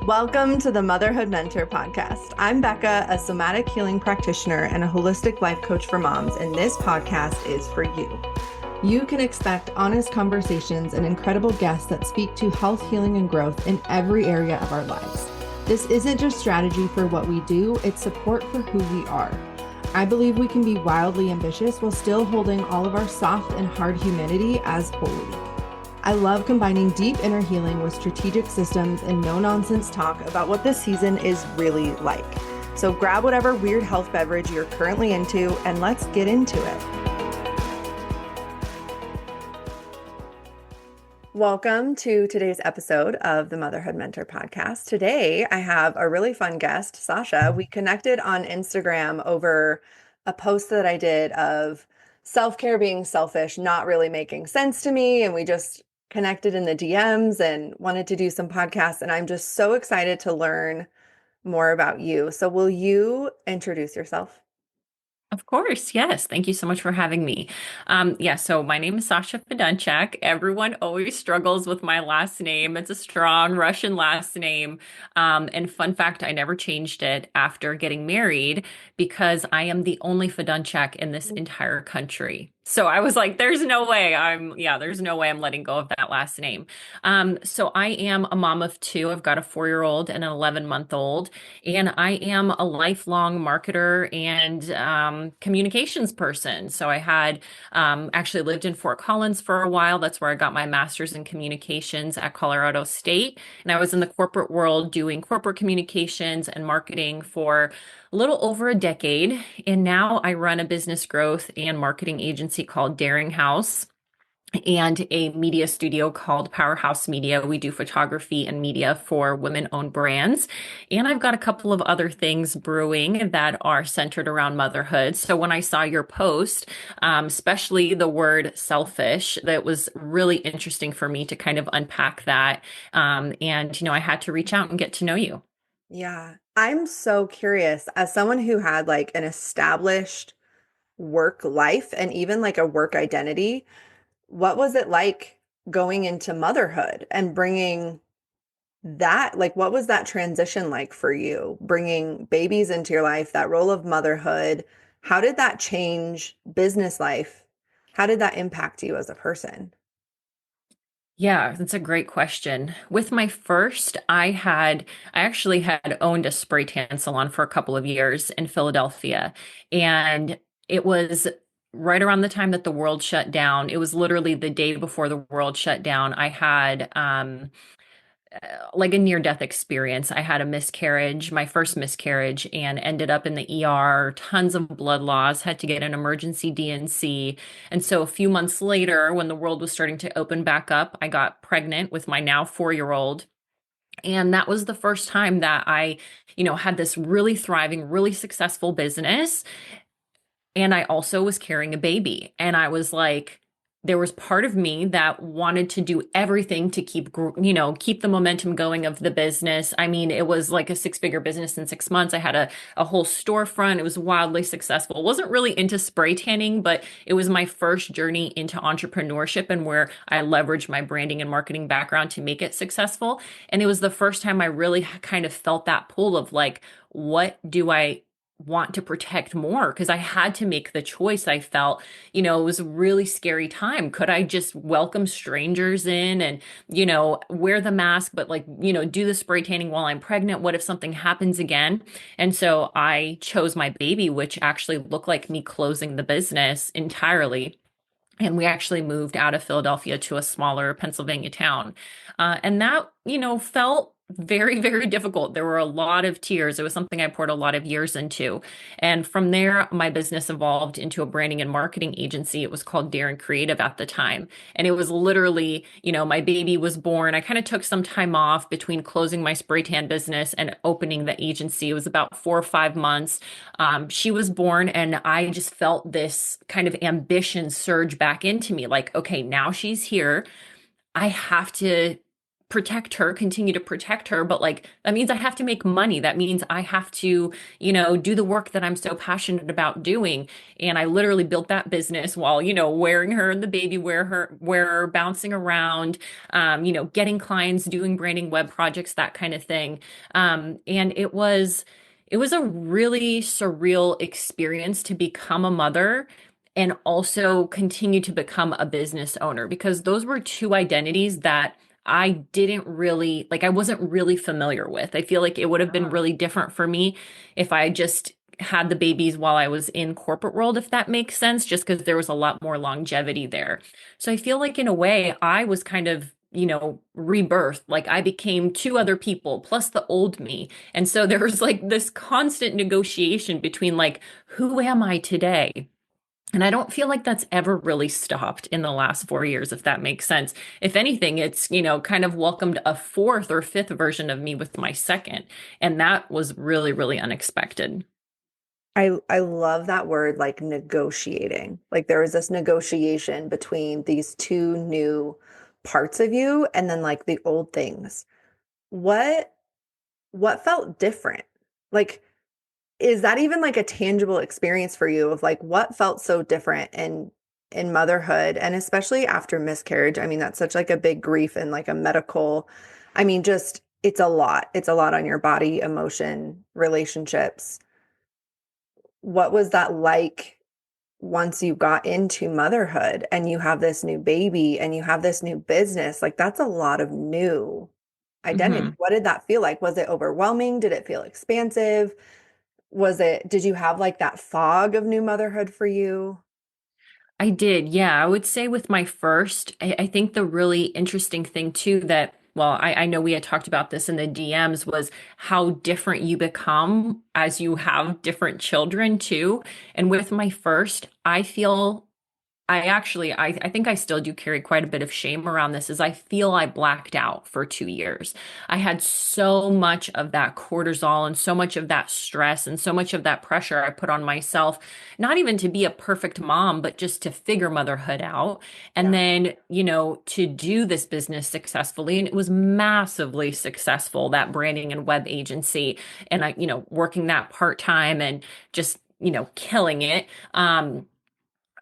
Welcome to the Motherhood Mentor podcast. I'm Becca, a somatic healing practitioner and a holistic life coach for moms, and this podcast is for you. You can expect honest conversations and incredible guests that speak to health, healing, and growth in every area of our lives. This isn't just strategy for what we do, it's support for who we are. I believe we can be wildly ambitious while still holding all of our soft and hard humanity as holy. I love combining deep inner healing with strategic systems and no-nonsense talk about what this season is really like. So grab whatever weird health beverage you're currently into and let's get into it. Welcome to today's episode of the Motherhood Mentor podcast. Today, I have a really fun guest, Sasha. We connected on Instagram over a post that I did of self-care being selfish, not really making sense to me. And we just connected in the DMs and wanted to do some podcasts. And I'm just so excited to learn more about you. So will you introduce yourself? Of course, yes. Thank you so much for having me. So my name is Sasha Fedunchak. Everyone always struggles with my last name. It's a strong Russian last name. And fun fact, I never changed it after getting married because I am the only Fedunchak in this entire country. So I was like, there's no way I'm letting go of that last name. So I am a mom of two. I've got a 4-year-old and an 11-month-old, and I am a lifelong marketer and communications person. So I had actually lived in Fort Collins for a while. That's where I got my master's in communications at Colorado State. And I was in the corporate world doing corporate communications and marketing for a little over a decade. And now I run a business growth and marketing agency called Daring House and a media studio called Powerhouse Media. We do photography and media for women-owned brands. And I've got a couple of other things brewing that are centered around motherhood. So when I saw your post, especially the word selfish, that was really interesting for me to kind of unpack that. I had to reach out and get to know you. Yeah, I'm so curious as someone who had like an established work life and even like a work identity. What was it like going into motherhood and bringing that, like, what was that transition like for you, bringing babies into your life, that role of motherhood? How did that change business life? How did that impact you as a person? Yeah, that's a great question. With my first, I actually had owned a spray tan salon for a couple of years in Philadelphia. And it was right around the time that the world shut down. It was literally the day before the world shut down. I had like a near-death experience. I had a miscarriage, my first miscarriage, and ended up in the ER, tons of blood loss, had to get an emergency DNC. And so a few months later, when the world was starting to open back up, I got pregnant with my now 4-year-old. And that was the first time that I had this really thriving, really successful business. And I also was carrying a baby. And I was like, there was part of me that wanted to do everything to keep the momentum going of the business. I mean, it was like a 6-figure business in 6 months. I had a whole storefront. It was wildly successful. Wasn't really into spray tanning, but it was my first journey into entrepreneurship and where I leveraged my branding and marketing background to make it successful. And it was the first time I really kind of felt that pull of like, what do I want to protect more? Because I had to make the choice. I felt, it was a really scary time. Could I just welcome strangers in and, wear the mask, but like, do the spray tanning while I'm pregnant? What if something happens again? And so I chose my baby, which actually looked like me closing the business entirely. And we actually moved out of Philadelphia to a smaller Pennsylvania town. And that, felt very, very difficult. There were a lot of tears. It was something I poured a lot of years into. And from there, my business evolved into a branding and marketing agency. It was called Darren Creative at the time. And it was literally, my baby was born. I kind of took some time off between closing my spray tan business and opening the agency. It was about 4 or 5 months. She was born, and I just felt this kind of ambition surge back into me. Like, okay, now she's here. I have to protect her, continue to protect her, but like that means I have to make money. That means I have to, do the work that I'm so passionate about doing. And I literally built that business while, wearing her in the baby wearer, bouncing around, getting clients, doing branding, web projects, that kind of thing. And it was a really surreal experience to become a mother and also continue to become a business owner because those were two identities that I didn't really like, I wasn't really familiar with. I feel like it would have been Yeah. really different for me if I just had the babies while I was in corporate world, if that makes sense, just because there was a lot more longevity there. So I feel like in a way, I was kind of, rebirthed. Like I became two other people plus the old me. And so there was like this constant negotiation between like, who am I today? And I don't feel like that's ever really stopped in the last 4 years, if that makes sense. If anything, it's, kind of welcomed a fourth or fifth version of me with my second. And that was really, really unexpected. I love that word, like negotiating. Like there was this negotiation between these two new parts of you and then like the old things. What what felt different? Like is that even like a tangible experience for you of like what felt so different in motherhood and especially after miscarriage? I mean, that's such like a big grief and like a medical, I mean, just it's a lot. It's a lot on your body, emotion, relationships. What was that like once you got into motherhood and you have this new baby and you have this new business? Like that's a lot of new identity. Mhm. What did that feel like? Was it overwhelming? Did it feel expansive? Did you have like that fog of new motherhood for you? I did. Yeah. I would say with my first, I think the really interesting thing too that, well, I know we had talked about this in the DMs was how different you become as you have different children too. And with my first, I think I still do carry quite a bit of shame around this, is I feel I blacked out for 2 years. I had so much of that cortisol and so much of that stress and so much of that pressure I put on myself, not even to be a perfect mom, but just to figure motherhood out. And Yeah. then, to do this business successfully. And it was massively successful, that branding and web agency. And I, working that part-time and just, killing it.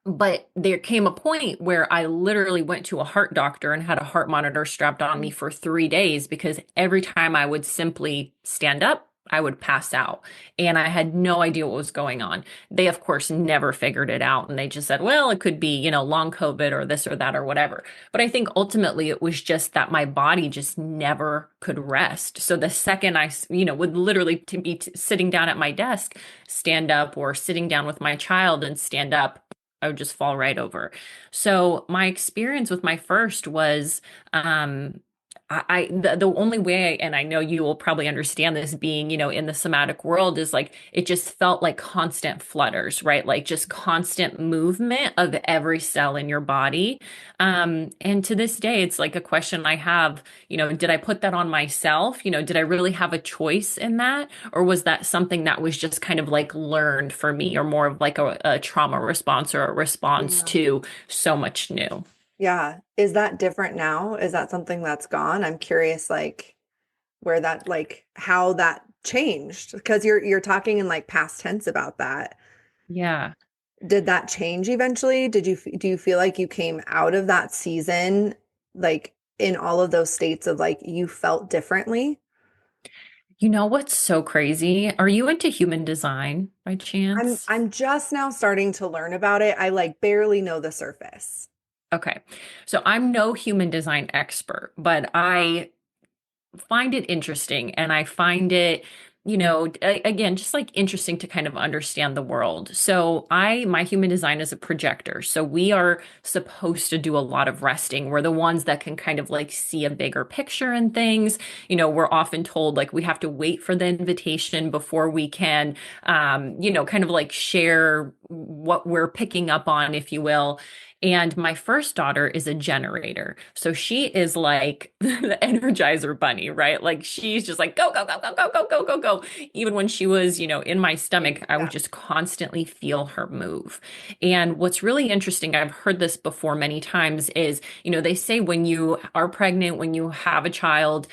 But there came a point where I literally went to a heart doctor and had a heart monitor strapped on me for 3 days because every time I would simply stand up, I would pass out. And I had no idea what was going on. They, of course, never figured it out. And they just said, well, it could be, long COVID or this or that or whatever. But I think ultimately it was just that my body just never could rest. So the second I, would literally to be sitting down at my desk, stand up, or sitting down with my child and stand up, I would just fall right over. So my experience with my first was, the only way, and I know you will probably understand this being, in the somatic world, is like it just felt like constant flutters, right? Like just constant movement of every cell in your body. And to this day, it's like a question I have, did I put that on myself? Did I really have a choice in that? Or was that something that was just kind of like learned for me, or more of like a trauma response or a response Yeah. to so much new? Yeah. Is that different now? Is that something that's gone? I'm curious, like where that, like how that changed, because you're talking in like past tense about that. Yeah. Did that change eventually? Do you feel like you came out of that season like in all of those states of like you felt differently? You know what's so crazy? Are you into human design by chance? I'm just now starting to learn about it. I like barely know the surface. Okay. So I'm no human design expert, but I find it interesting and I find it, again, just like interesting to kind of understand the world. So my human design is a projector. So we are supposed to do a lot of resting. We're the ones that can kind of like see a bigger picture and things. We're often told like we have to wait for the invitation before we can, kind of like share what we're picking up on, if you will. And my first daughter is a generator. So she is like the Energizer bunny, right? Like she's just like, go, go, go, go, go, go, go, go, go. Even when she was, in my stomach, I would Yeah. just constantly feel her move. And what's really interesting, I've heard this before many times, is, they say when you are pregnant, when you have a child,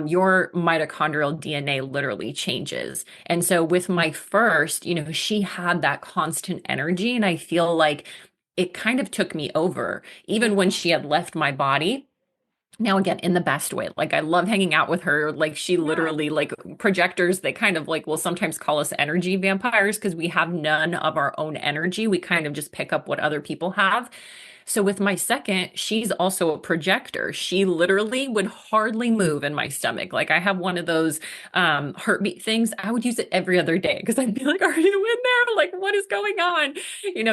your mitochondrial DNA literally changes. And so with my first, she had that constant energy. And I feel like it kind of took me over, even when she had left my body. Now, again, in the best way. Like, I love hanging out with her. Like, she Yeah. literally, like, projectors, they kind of like will sometimes call us energy vampires because we have none of our own energy. We kind of just pick up what other people have. So with my second, she's also a projector. She literally would hardly move in my stomach. Like I have one of those heartbeat things. I would use it every other day because I'd be like, "Are you in there? Like, what is going on?"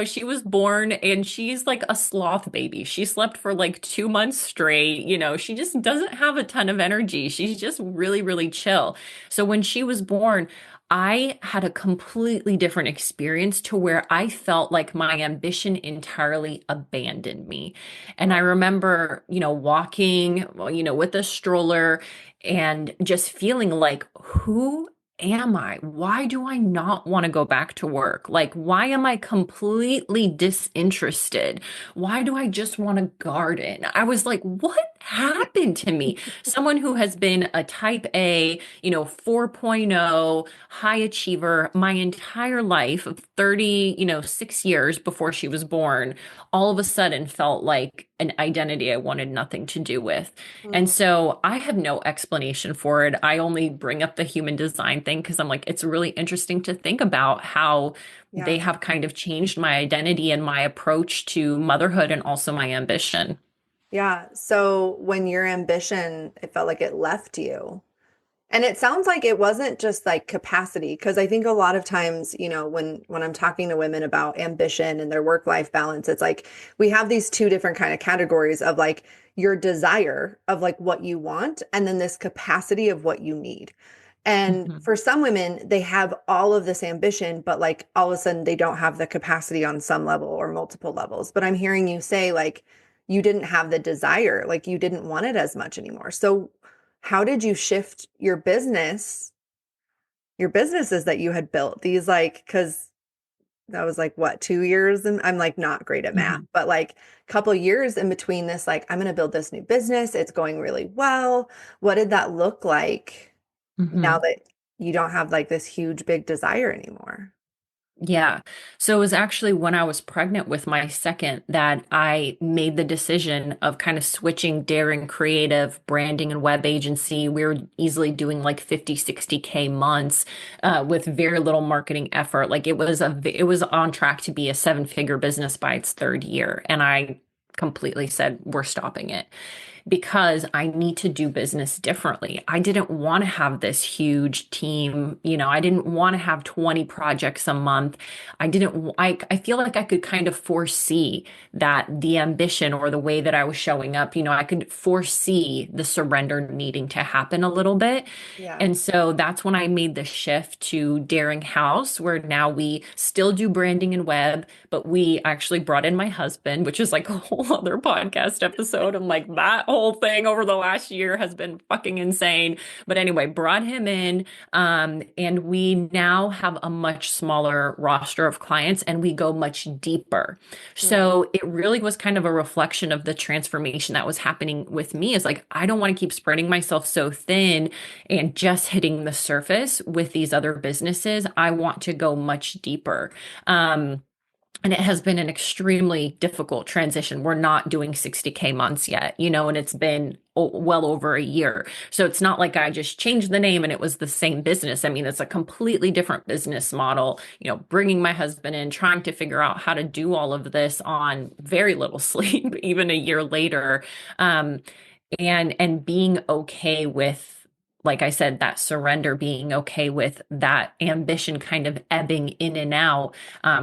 She was born and she's like a sloth baby. She slept for like 2 months straight. She just doesn't have a ton of energy. She's just really, really chill. So when she was born, I had a completely different experience to where I felt like my ambition entirely abandoned me. And I Wow. remember, walking, well, with a stroller and just feeling like, who am I? Why do I not want to go back to work? Like, why am I completely disinterested? Why do I just want to garden? I was like, what happened to me? Someone who has been a type A, 4.0 high achiever my entire life of 30, 6 years before she was born, all of a sudden felt like an identity I wanted nothing to do with. And Mm, so I have no explanation for it. I only bring up the human design thing because I'm like, it's really interesting to think about how they yeah. have kind of changed my identity and my approach to motherhood and also my ambition. Yeah. So when your ambition, it felt like it left you. And it sounds like it wasn't just like capacity, because I think a lot of times, when I'm talking to women about ambition and their work-life balance, it's like we have these two different kind of categories of like your desire of like what you want and then this capacity of what you need. And Mhm. for some women, they have all of this ambition, but like all of a sudden they don't have the capacity on some level or multiple levels. But I'm hearing you say like you didn't have the desire, like you didn't want it as much anymore. So how did you shift your businesses that you had built? These like, because that was like what, 2 years? And I'm like not great at math, Mhm. but like a couple years in between this, like I'm going to build this new business. It's going really well. What did that look like now Mhm. that you don't have like this huge, big desire anymore? Yeah. So it was actually when I was pregnant with my second that I made the decision of kind of switching daring creative branding and web agency. We were easily doing like 50, 60K months with very little marketing effort. Like it was on track to be a seven-figure business by its third year. And I completely said, we're stopping it because I need to do business differently. I didn't want to have this huge team. I didn't want to have 20 projects a month. I feel like I could kind of foresee that the ambition or the way that I was showing up, I could foresee the surrender needing to happen a little bit. Yeah. And so that's when I made the shift to Daring House, where now we still do branding and web, but we actually brought in my husband, which is like a whole other podcast episode. I'm like, that whole thing over the last year has been fucking insane. But anyway, brought him in, and we now have a much smaller roster of clients and we go much deeper. Mm, So it really was kind of a reflection of the transformation that was happening with me. Is like, I don't want to keep spreading myself so thin and just hitting the surface with these other businesses. I want to go much deeper. And it has been an extremely difficult transition. We're not doing 60K months yet, and it's been well over a year. So it's not like I just changed the name and it was the same business. I mean, it's a completely different business model, bringing my husband in, trying to figure out how to do all of this on very little sleep, even a year later. Um, and being okay with, like I said, that surrender, being okay with that ambition kind of ebbing in and out.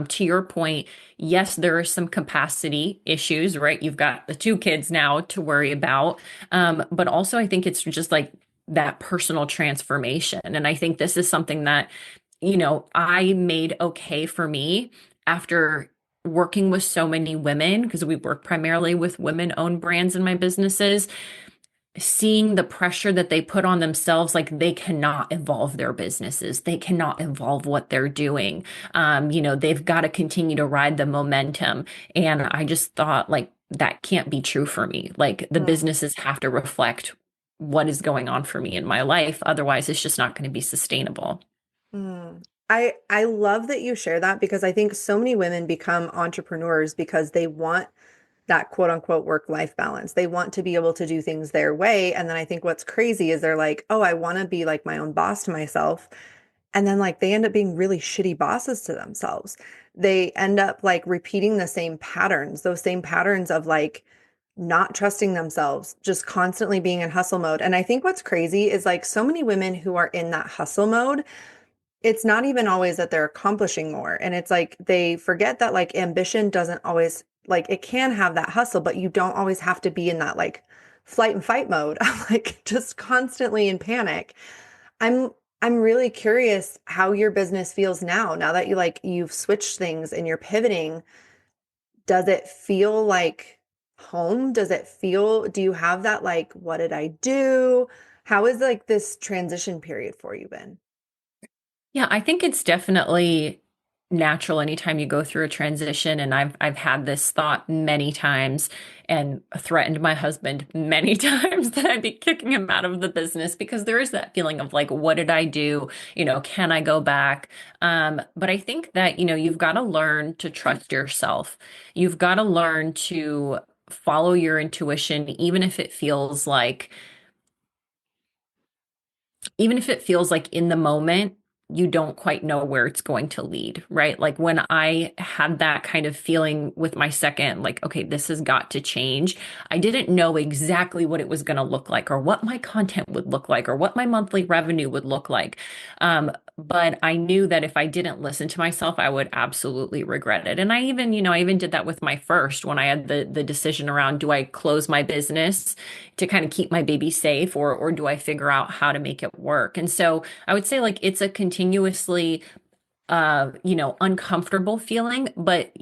To your point, yes, there are some capacity issues, right? You've got the two kids now to worry about. But also I think it's just like that personal transformation. And I think this is something that I made okay for me after working with so many women, because we work primarily with women-owned brands in my businesses, seeing the pressure that they put on themselves, like they cannot evolve their businesses, they cannot evolve what they're doing. They've got to continue to ride the momentum. And I just thought, like, that can't be true for me. Like, the Mm, businesses have to reflect what is going on for me in my life. Otherwise, it's just not going to be sustainable. mm. I love that you share that because I think so many women become entrepreneurs because they want that quote unquote work-life balance. They want to be able to do things their way. And then I think what's crazy is they're like, oh, I want to be like my own boss to myself. And then like they end up being really shitty bosses to themselves. They end up like repeating the same patterns, those same patterns of like not trusting themselves, just constantly being in hustle mode. And I think what's crazy is like so many women who are in that hustle mode, it's not even always that they're accomplishing more. And it's like they forget that like ambition doesn't always like it can have that hustle, but you don't always have to be in that like flight and fight mode, like just constantly in panic. I'm I'm really curious how your business feels now that you've switched things and you're pivoting. Does it feel like home? Do you have that like what did I do? How is like this transition period for you been? Yeah, I think it's definitely natural anytime you go through a transition. And I've had this thought many times and threatened my husband many times that I'd be kicking him out of the business because there is that feeling of like, what did I do? Can I go back? But I think that, you've got to learn to trust yourself. You've got to learn to follow your intuition, even if it feels like in the moment, you don't quite know where it's going to lead, right? Like when I had that kind of feeling with my second, like, okay, this has got to change. I didn't know exactly what it was going to look like or what my content would look like or what my monthly revenue would look like. But I knew that if I didn't listen to myself, I would absolutely regret it. And I even did that with my first when I had the decision around, do I close my business to kind of keep my baby safe, or do I figure out how to make it work? And so I would say like it's a continuously uncomfortable feeling, but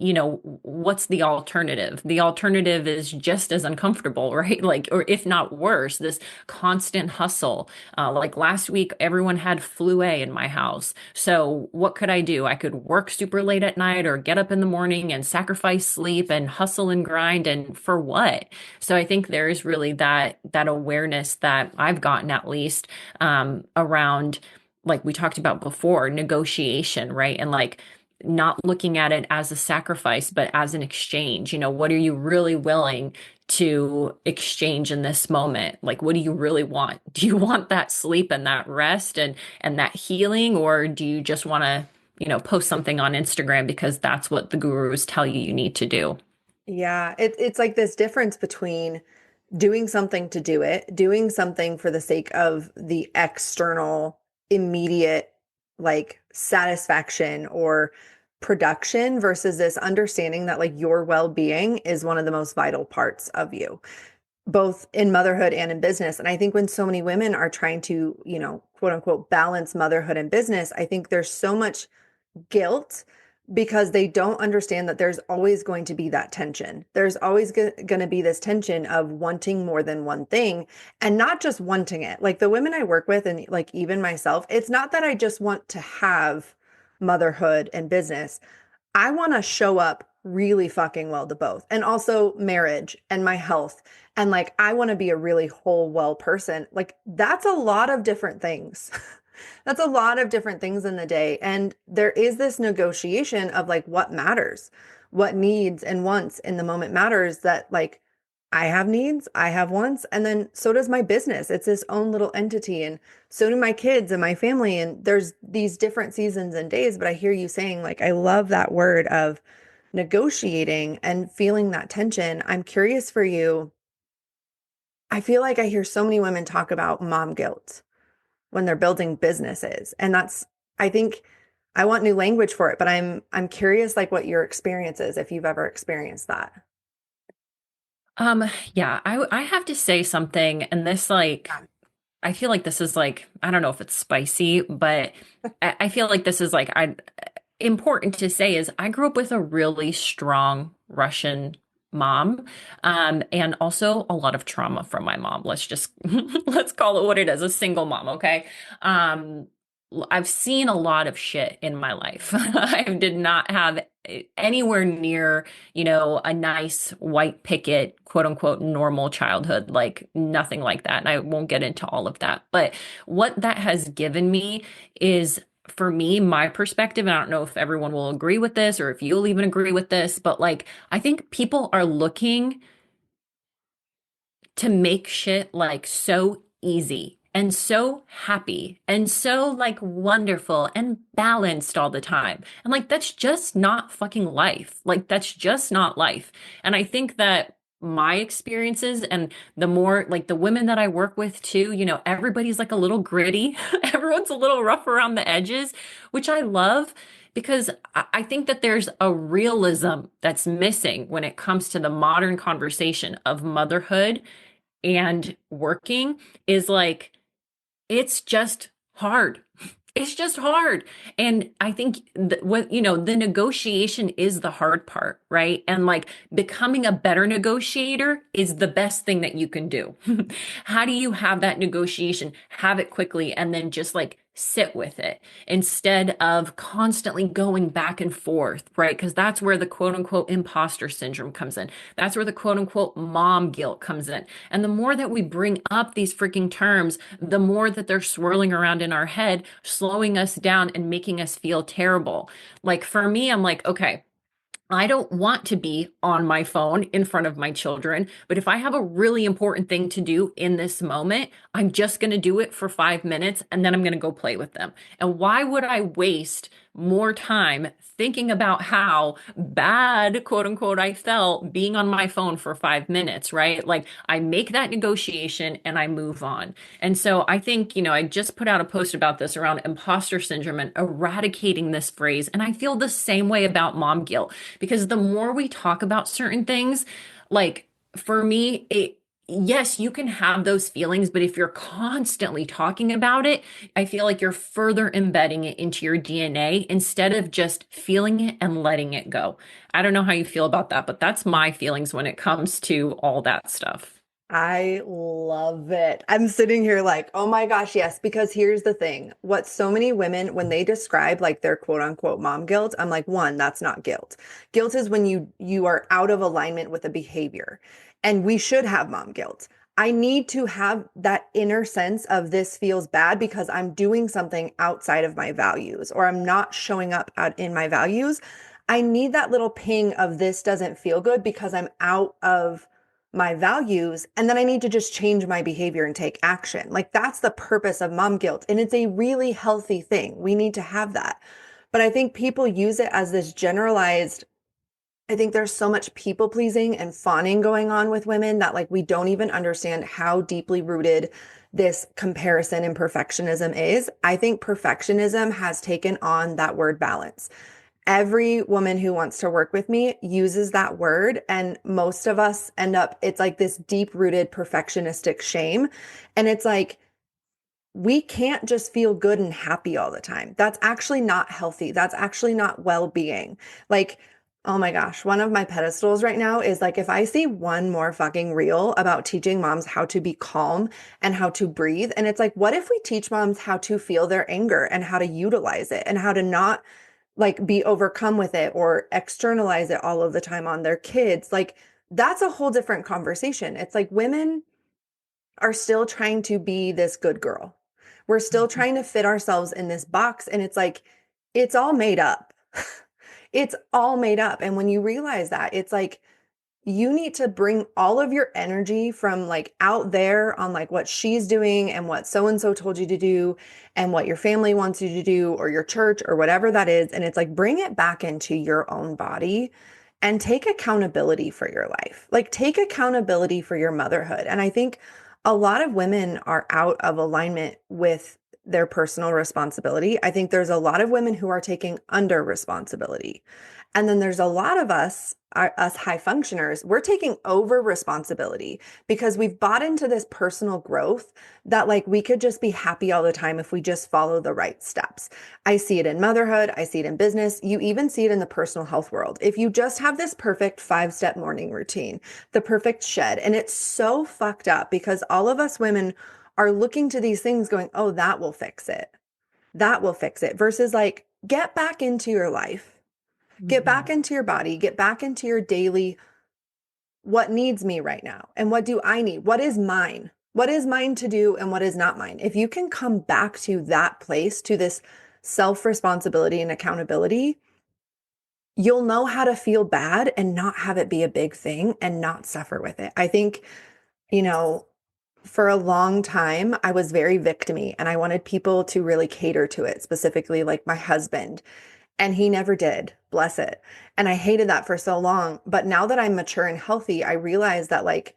what's the alternative? The alternative is just as uncomfortable, right? Like, or if not worse, this constant hustle. Like last week, everyone had flu A in my house. So what could I do? I could work super late at night or get up in the morning and sacrifice sleep and hustle and grind. And for what? So I think there is really that awareness that I've gotten at least around, like we talked about before, negotiation, right? And like not looking at it as a sacrifice, but as an exchange. What are you really willing to exchange in this moment? Like, what do you really want? Do you want that sleep and that rest and that healing, or do you just want to, post something on Instagram because that's what the gurus tell you need to do? Yeah, it's like this difference between doing something to do it, doing something for the sake of the external, immediate, like satisfaction or production versus this understanding that like your well-being is one of the most vital parts of you, both in motherhood and in business. And I think when so many women are trying to, quote unquote, balance motherhood and business, I think there's so much guilt because they don't understand that there's always going to be that tension. There's always going to be this tension of wanting more than one thing and not just wanting it. Like the women I work with and like even myself, it's not that I just want to have motherhood and business. I want to show up really fucking well to both and also marriage and my health. And like, I want to be a really whole, well person. Like, that's a lot of different things. That's a lot of different things in the day. And there is this negotiation of like what matters, what needs and wants in the moment matters that like I have needs, I have wants, and then so does my business. It's its own little entity. And so do my kids and my family. And there's these different seasons and days. But I hear you saying, like, I love that word of negotiating and feeling that tension. I'm curious for you. I feel like I hear so many women talk about mom guilt when they're building businesses. And I think I want new language for it, but I'm curious like what your experience is, if you've ever experienced that. Yeah, I have to say something, and this like I feel like this is like, I don't know if it's spicy, but I feel like this is like important to say is I grew up with a really strong Russian mom, and also a lot of trauma from my mom. Let's just let's call it what it is, a single mom, okay? Um, I've seen a lot of shit in my life. I did not have anywhere near, a nice white picket, quote unquote, normal childhood, like nothing like that. And I won't get into all of that. But what that has given me is, for me, my perspective, and I don't know if everyone will agree with this or if you'll even agree with this, but like, I think people are looking to make shit like so easy and so happy and so like wonderful and balanced all the time. And like, that's just not fucking life. Like, that's just not life. And I think that my experiences and the more like the women that I work with too, everybody's like a little gritty. Everyone's a little rough around the edges, which I love because I think that there's a realism that's missing when it comes to the modern conversation of motherhood and working is like, it's just hard. It's just hard. And I think the negotiation is the hard part, right? And like becoming a better negotiator is the best thing that you can do. How do you have that negotiation, have it quickly, and then just like sit with it instead of constantly going back and forth, right? Because that's where the quote unquote imposter syndrome comes in. That's where the quote unquote mom guilt comes in. And the more that we bring up these freaking terms, the more that they're swirling around in our head, slowing us down and making us feel terrible. Like for me, I'm like, okay, I don't want to be on my phone in front of my children, but if I have a really important thing to do in this moment, I'm just going to do it for 5 minutes and then I'm going to go play with them. And why would I waste more time thinking about how bad, quote unquote, I felt being on my phone for 5 minutes, right? Like I make that negotiation and I move on. And so I think, I just put out a post about this around imposter syndrome and eradicating this phrase. And I feel the same way about mom guilt because the more we talk about certain things, like for me, yes, you can have those feelings, but if you're constantly talking about it, I feel like you're further embedding it into your DNA instead of just feeling it and letting it go. I don't know how you feel about that, but that's my feelings when it comes to all that stuff. I love it. I'm sitting here like, oh my gosh, yes, because here's the thing. What so many women, when they describe like their quote unquote mom guilt, I'm like, one, that's not guilt. Guilt is when you are out of alignment with a behavior. And we should have mom guilt. I need to have that inner sense of this feels bad because I'm doing something outside of my values or I'm not showing up in my values. I need that little ping of this doesn't feel good because I'm out of my values, and then I need to just change my behavior and take action. Like that's the purpose of mom guilt. And it's a really healthy thing. We need to have that. But I think people use it as this generalized. I think there's so much people pleasing and fawning going on with women that like we don't even understand how deeply rooted this comparison and perfectionism is. I think perfectionism has taken on that word balance. Every woman who wants to work with me uses that word. And most of us end up, it's like this deep rooted perfectionistic shame. And it's like, we can't just feel good and happy all the time. That's actually not healthy. That's actually not well being. Like, oh my gosh, one of my pedestals right now is like, if I see one more fucking reel about teaching moms how to be calm and how to breathe, and it's like, what if we teach moms how to feel their anger and how to utilize it and how to not like be overcome with it or externalize it all of the time on their kids? Like that's a whole different conversation. It's like women are still trying to be this good girl. We're still trying to fit ourselves in this box. And it's like, it's all made up. It's all made up. And when you realize that, it's like, you need to bring all of your energy from like out there on like what she's doing and what so-and-so told you to do and what your family wants you to do or your church or whatever that is. And it's like, bring it back into your own body and take accountability for your life. Like take accountability for your motherhood. And I think a lot of women are out of alignment with their personal responsibility. I think there's a lot of women who are taking under responsibility. And then there's a lot of us high functioners, we're taking over responsibility because we've bought into this personal growth that like we could just be happy all the time if we just follow the right steps. I see it in motherhood. I see it in business. You even see it in the personal health world. If you just have this perfect 5-step morning routine, the perfect shed, and it's so fucked up because all of us women are looking to these things going, oh, that will fix it. That will fix it versus like, get back into your life. Get back into your body, get back into your daily, what needs me right now? And what do I need? What is mine? What is mine to do and what is not mine? If you can come back to that place, to this self-responsibility and accountability, you'll know how to feel bad and not have it be a big thing and not suffer with it. I think, you know, for a long time, I was very victim-y and I wanted people to really cater to it, specifically like my husband. And he never did, bless it. And I hated that for so long. But now that I'm mature and healthy, I realize that like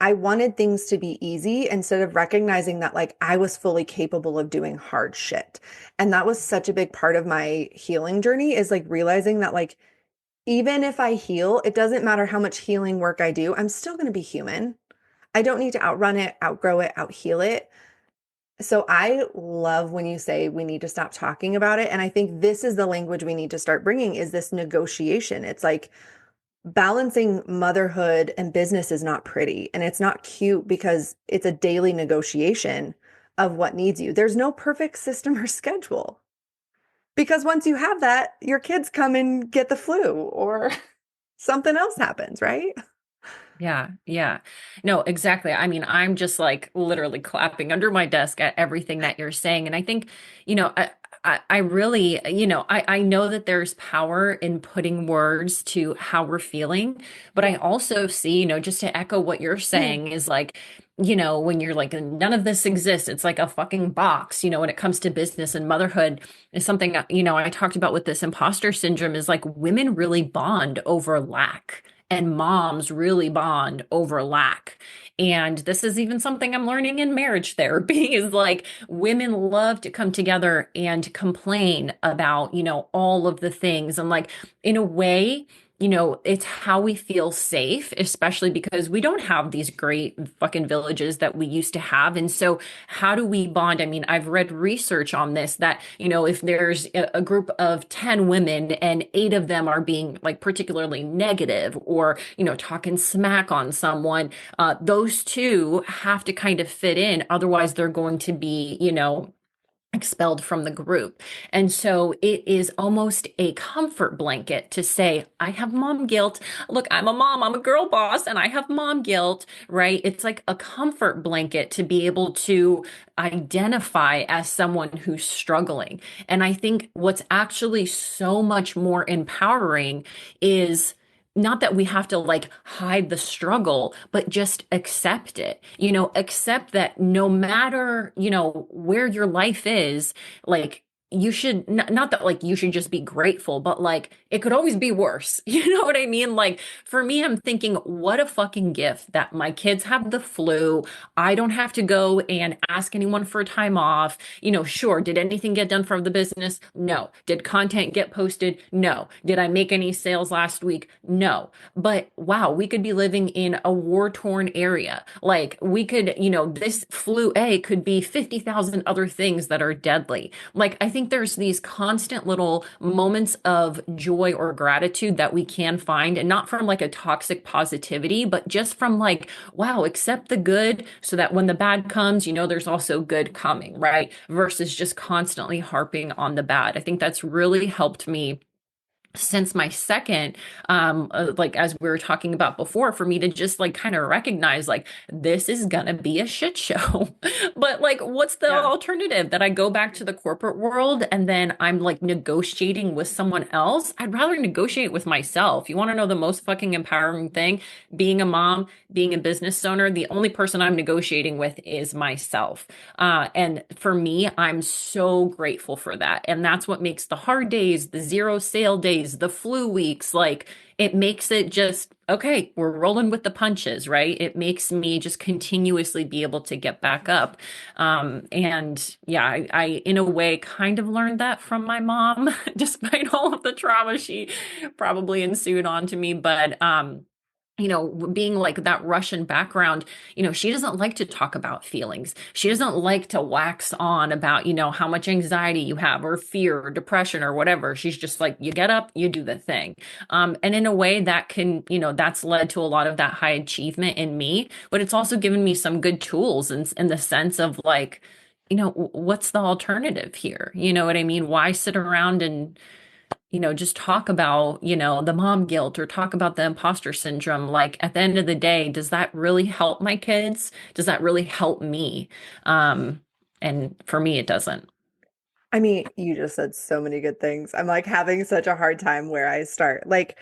I wanted things to be easy instead of recognizing that like I was fully capable of doing hard shit. And that was such a big part of my healing journey is like realizing that like even if I heal, it doesn't matter how much healing work I do, I'm still going to be human. I don't need to outrun it, outgrow it, outheal it. So I love when you say we need to stop talking about it. And I think this is the language we need to start bringing is this negotiation. It's like balancing motherhood and business is not pretty and it's not cute because it's a daily negotiation of what needs you. There's no perfect system or schedule because once you have that, your kids come and get the flu or something else happens, right? Yeah, yeah. No, exactly. I mean, I'm just like literally clapping under my desk at everything that you're saying. And I think, you know, I really, I know that there's power in putting words to how we're feeling, but I also see, just to echo what you're Yeah. saying is like, when you're like, none of this exists, it's like a fucking box, when it comes to business and motherhood is something, I talked about with this imposter syndrome is like women really bond over lack. And moms really bond over lack. And this is even something I'm learning in marriage therapy is like women love to come together and complain about, all of the things. And like, in a way, it's how we feel safe, especially because we don't have these great fucking villages that we used to have. And so, how do we bond? I mean, I've read research on this that, if there's a group of 10 women and 8 of them are being like particularly negative or, talking smack on someone, those 2 have to kind of fit in. Otherwise, they're going to be, expelled from the group. And so it is almost a comfort blanket to say, I have mom guilt. Look, I'm a mom, I'm a girl boss, and I have mom guilt, right? It's like a comfort blanket to be able to identify as someone who's struggling. And I think what's actually so much more empowering is not that we have to like hide the struggle, but just accept it. Accept that no matter, where your life is, like you should not that like you should just be grateful, but like it could always be worse. You know what I mean? Like for me, I'm thinking, what a fucking gift that my kids have the flu. I don't have to go and ask anyone for time off. Sure, did anything get done for the business? No. Did content get posted? No. Did I make any sales last week? No. But wow, we could be living in a war-torn area. Like we could, this flu A could be 50,000 other things that are deadly. Like I think there's these constant little moments of joy or gratitude that we can find, and not from like a toxic positivity, but just from like, wow, accept the good so that when the bad comes, there's also good coming, right? Versus just constantly harping on the bad. I think that's really helped me since my second, like as we were talking about before, for me to just like kind of recognize like this is gonna be a shit show. But like, what's the Yeah. alternative? That I go back to the corporate world and then I'm like negotiating with someone else? I'd rather negotiate with myself. You want to know the most fucking empowering thing? Being a mom, being a business owner, the only person I'm negotiating with is myself. And for me, I'm so grateful for that. And that's what makes the hard days, the zero sale days, days, the flu weeks, like it makes it just, okay, we're rolling with the punches, right? It makes me just continuously be able to get back up. And yeah, I in a way kind of learned that from my mom, despite all of the trauma she probably ensued onto me. But being like that Russian background, she doesn't like to talk about feelings. She doesn't like to wax on about, how much anxiety you have or fear or depression or whatever. She's just like, you get up, you do the thing. And in a way that can, that's led to a lot of that high achievement in me, but it's also given me some good tools in the sense of like, what's the alternative here? You know what I mean? Why sit around and just talk about, the mom guilt or talk about the imposter syndrome. Like at the end of the day, does that really help my kids? Does that really help me? And for me, it doesn't. I mean, you just said so many good things. I'm like having such a hard time where I start. Like,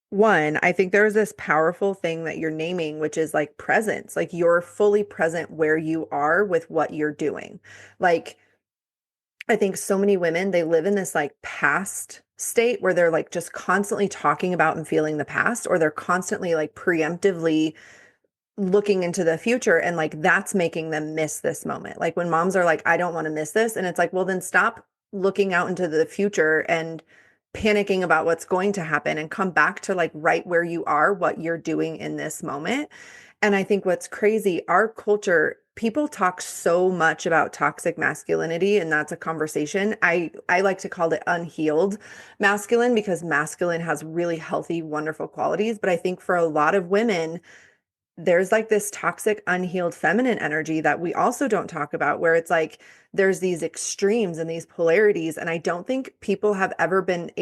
one, I think there's this powerful thing that you're naming, which is like presence. Like, you're fully present where you are with what you're doing. Like, I think so many women, they live in this like past state where they're like just constantly talking about and feeling the past, or they're constantly like preemptively looking into the future, and like that's making them miss this moment. Like when moms are like, I don't want to miss this, and it's like, well, then stop looking out into the future and panicking about what's going to happen, and come back to like right where you are, what you're doing in this moment. And I think what's crazy, our culture, people talk so much about toxic masculinity, and that's a conversation. I like to call it unhealed masculine, because masculine has really healthy, wonderful qualities. But I think for a lot of women, there's like this toxic, unhealed feminine energy that we also don't talk about, where it's like there's these extremes and these polarities. And I don't think people haven't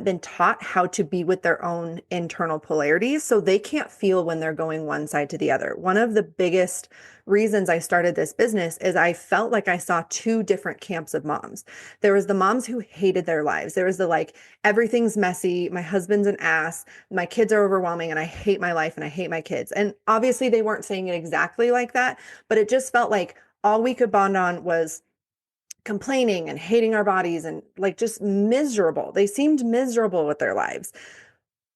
been taught how to be with their own internal polarities. So they can't feel when they're going one side to the other. One of the biggest reasons I started this business is I felt like I saw two different camps of moms. There was the moms who hated their lives. There was the like, everything's messy, my husband's an ass, my kids are overwhelming, and I hate my life and I hate my kids. And obviously they weren't saying it exactly like that, but it just felt like all we could bond on was complaining and hating our bodies and like just miserable. They seemed miserable with their lives.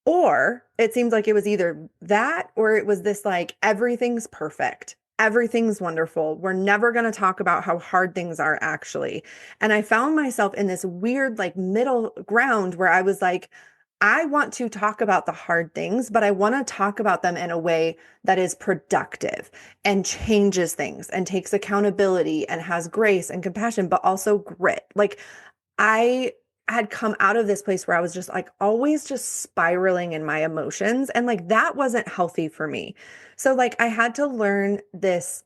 Or it seemed like it was either that, or it was this like, everything's perfect, everything's wonderful, we're never going to talk about how hard things are actually. And I found myself in this weird like middle ground where I was like, I want to talk about the hard things, but I want to talk about them in a way that is productive and changes things and takes accountability and has grace and compassion, but also grit. Like I had come out of this place where I was just like always just spiraling in my emotions, and like that wasn't healthy for me. So like I had to learn this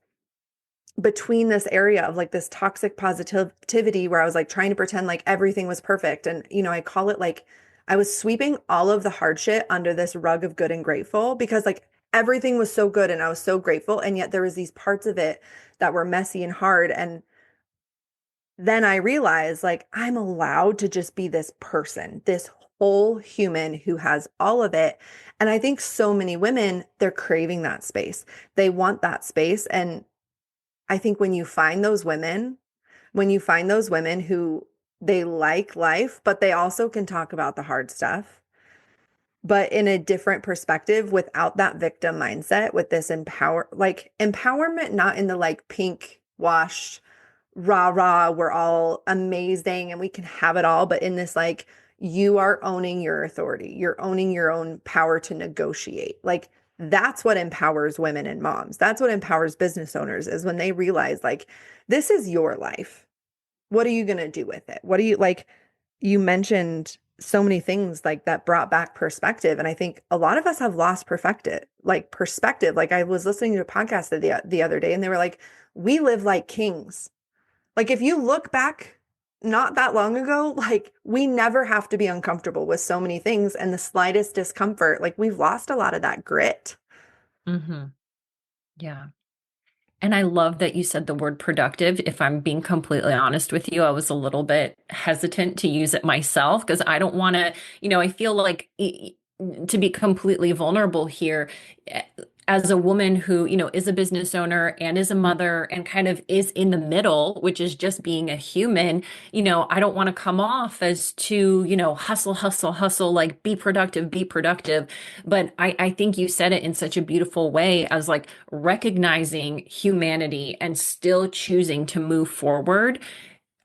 between this area of like this toxic positivity where I was like trying to pretend like everything was perfect. And, I call it like I was sweeping all of the hard shit under this rug of good and grateful, because like everything was so good and I was so grateful. And yet there was these parts of it that were messy and hard. And then I realized like I'm allowed to just be this person, this whole human who has all of it. And I think so many women, they're craving that space. They want that space. And I think when you find those women who they like life, but they also can talk about the hard stuff, but in a different perspective, without that victim mindset, with this empowerment, not in the like pink washed, rah, rah, we're all amazing and we can have it all, but in this like, you are owning your authority. You're owning your own power to negotiate. Like, that's what empowers women and moms. That's what empowers business owners, is when they realize like, this is your life. What are you going to do with it? What do you like? You mentioned so many things like that brought back perspective. And I think a lot of us have lost perspective. Like I was listening to a podcast the other day, and they were like, we live like kings. Like if you look back not that long ago, like we never have to be uncomfortable with so many things, and the slightest discomfort, like we've lost a lot of that grit. Mm-hmm. Yeah. And I love that you said the word productive. If I'm being completely honest with you, I was a little bit hesitant to use it myself because I don't want to, I feel like to be completely vulnerable here, as a woman who, is a business owner and is a mother and kind of is in the middle, which is just being a human, I don't want to come off as too, hustle, hustle, hustle, like be productive, be productive. But I think you said it in such a beautiful way as like recognizing humanity and still choosing to move forward.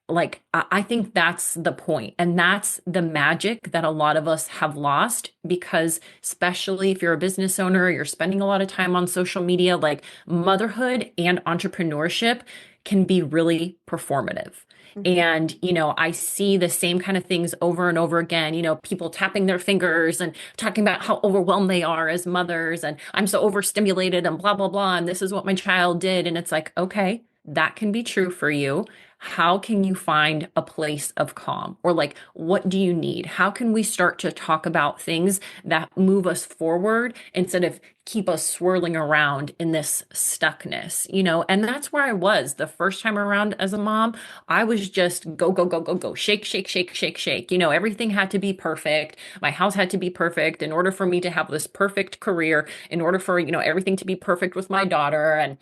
Like, I think that's the point. And that's the magic that a lot of us have lost because, especially if you're a business owner, you're spending a lot of time on social media, like motherhood and entrepreneurship can be really performative. Mhm. And, I see the same kind of things over and over again, people tapping their fingers and talking about how overwhelmed they are as mothers. And I'm so overstimulated and blah, blah, blah. And this is what my child did. And it's like, okay, that can be true for you. How can you find a place of calm? Or like, what do you need? How can we start to talk about things that move us forward instead of keep us swirling around in this stuckness, And that's where I was the first time around as a mom. I was just go, go, go, go, go, shake, shake, shake, shake, shake. Everything had to be perfect. My house had to be perfect in order for me to have this perfect career, in order for, everything to be perfect with my daughter. And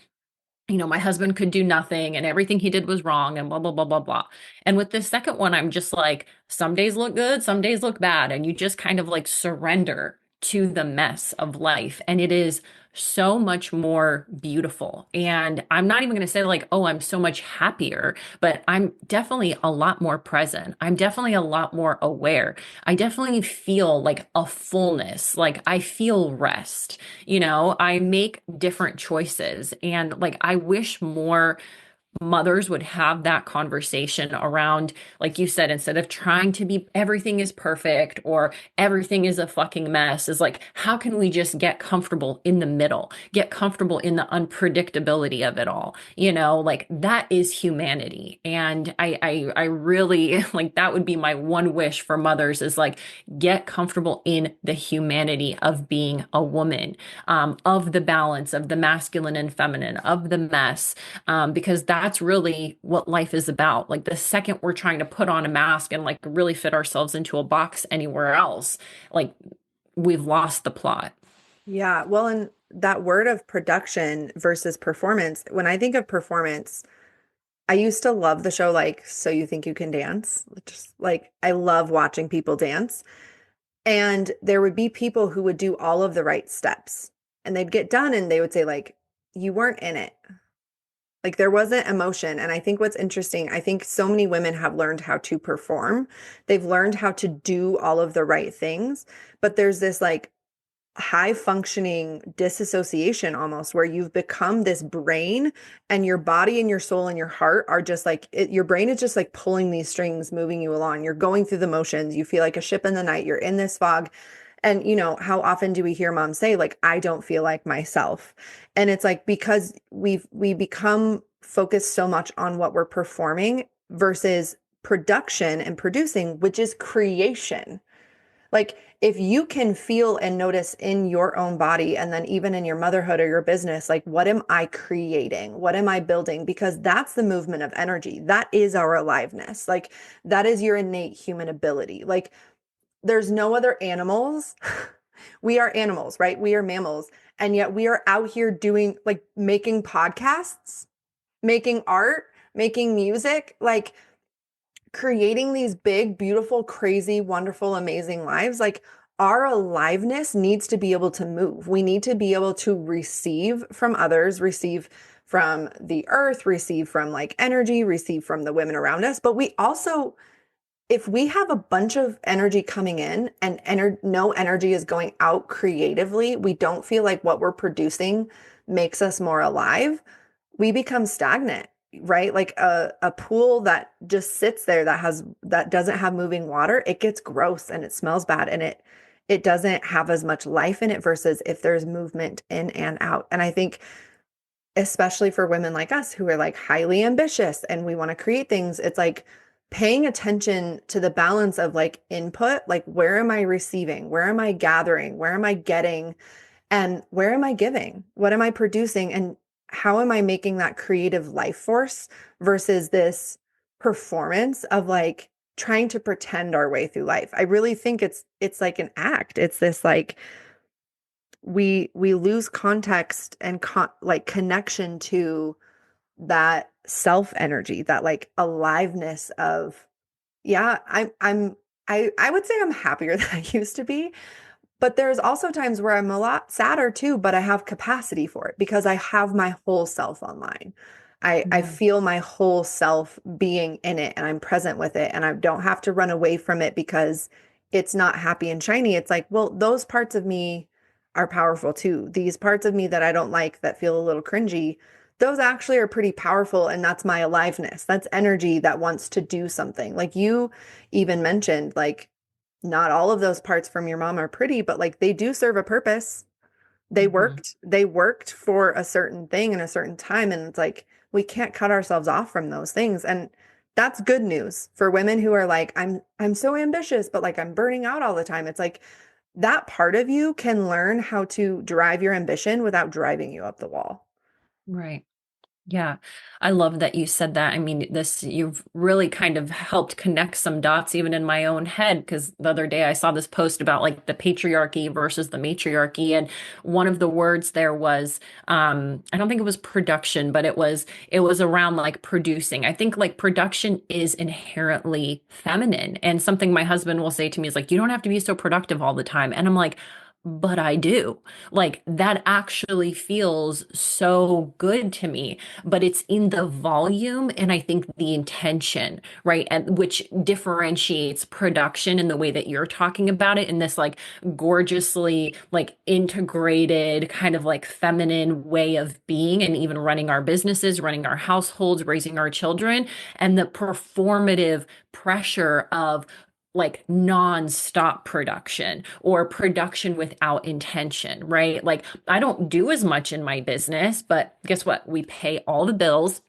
my husband could do nothing and everything he did was wrong and blah, blah, blah, blah, blah. And with this second one, I'm just like, some days look good, some days look bad. And you just kind of like surrender to the mess of life. And it is so much more beautiful. And I'm not even going to say like, oh, I'm so much happier, but I'm definitely a lot more present. I'm definitely a lot more aware. I definitely feel like a fullness, like I feel rest. I make different choices. And like, I wish more mothers would have that conversation around, like you said, instead of trying to be everything is perfect or everything is a fucking mess, is like, how can we just get comfortable in the middle, get comfortable in the unpredictability of it all? Like that is humanity. And I really like that would be my one wish for mothers is like, get comfortable in the humanity of being a woman, of the balance of the masculine and feminine, of the mess, because that's really what life is about. Like the second we're trying to put on a mask and like really fit ourselves into a box anywhere else, like we've lost the plot. Yeah. Well, and that word of production versus performance, when I think of performance, I used to love the show, like, So You Think You Can Dance. Just like, I love watching people dance. And there would be people who would do all of the right steps and they'd get done and they would say, like, you weren't in it. Like there wasn't emotion. And I think what's interesting, I think so many women have learned how to perform. They've learned how to do all of the right things. But there's this like high functioning disassociation almost where you've become this brain and your body and your soul and your heart are just like your brain is just like pulling these strings moving you along. You're going through the motions, you feel like a ship in the night, you're in this fog. And how often do we hear moms say like, I don't feel like myself? And it's like because we become focused so much on what we're performing versus production and producing, which is creation. Like if you can feel and notice in your own body and then even in your motherhood or your business, like what am I creating? What am I building? Because that's the movement of energy. That is our aliveness. Like that is your innate human ability. Like there's no other animals. We are animals, right? We are mammals. And yet we are out here doing like making podcasts, making art, making music, like creating these big, beautiful, crazy, wonderful, amazing lives. Like our aliveness needs to be able to move. We need to be able to receive from others, receive from the earth, receive from like energy, receive from the women around us. But we also, if we have a bunch of energy coming in and no energy is going out creatively, we don't feel like what we're producing makes us more alive, we become stagnant, right? Like a pool that just sits there that doesn't have moving water, it gets gross and it smells bad and it doesn't have as much life in it versus if there's movement in and out. And I think especially for women like us who are like highly ambitious and we want to create things, it's like paying attention to the balance of like input, like where am I receiving? Where am I gathering? Where am I getting? And where am I giving? What am I producing? And how am I making that creative life force versus this performance of like trying to pretend our way through life? I really think it's like an act. It's this like we lose context and like connection to that self energy, that like aliveness of, yeah, I would say I'm happier than I used to be. But there's also times where I'm a lot sadder too, but I have capacity for it because I have my whole self online. I Yeah. feel my whole self being in it and I'm present with it and I don't have to run away from it because it's not happy and shiny. It's like, well, those parts of me are powerful too. These parts of me that I don't like that feel a little cringy, those actually are pretty powerful. And that's my aliveness. That's energy that wants to do something. Like you even mentioned, like, not all of those parts from your mom are pretty, but like they do serve a purpose. Mhm. They worked for a certain thing in a certain time. And it's like, we can't cut ourselves off from those things. And that's good news for women who are like, I'm so ambitious, but like I'm burning out all the time. It's like that part of you can learn how to drive your ambition without driving you up the wall. Right. Yeah, I love that you said that. I mean, you've really kind of helped connect some dots even in my own head because the other day I saw this post about like the patriarchy versus the matriarchy. And one of the words there was, I don't think it was production, but it was around like producing. I think like production is inherently feminine. And something my husband will say to me is like, you don't have to be so productive all the time. And I'm like, but I do. Like that actually feels so good to me, but it's in the volume and I think the intention, right? And which differentiates production in the way that you're talking about it in this like gorgeously like integrated kind of like feminine way of being and even running our businesses, running our households, raising our children, and the performative pressure of like non-stop production or production without intention, right? Like I don't do as much in my business, but guess what? We pay all the bills.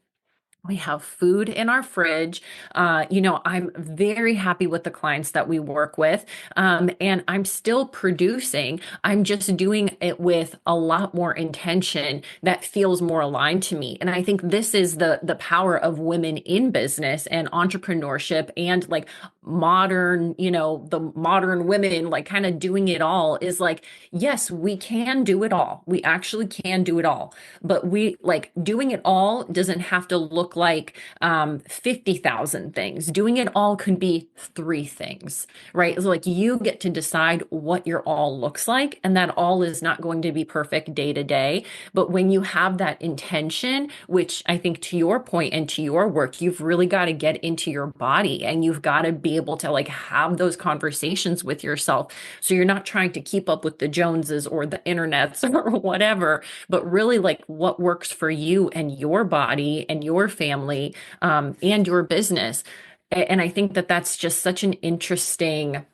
We have food in our fridge. I'm very happy with the clients that we work with. And I'm still producing. I'm just doing it with a lot more intention that feels more aligned to me. And I think this is the power of women in business and entrepreneurship and like modern, the modern women, like kind of doing it all is like, yes, we can do it all. We actually can do it all, but we like doing it all doesn't have to look like 50,000 things. Doing it all could be three things, right? So like you get to decide what your all looks like, and that all is not going to be perfect day to day. But when you have that intention, which I think to your point and to your work, you've really got to get into your body and you've got to be able to like have those conversations with yourself. So you're not trying to keep up with the Joneses or the internets or whatever, but really like what works for you and your body and your family and your business. And I think that that's just such an interesting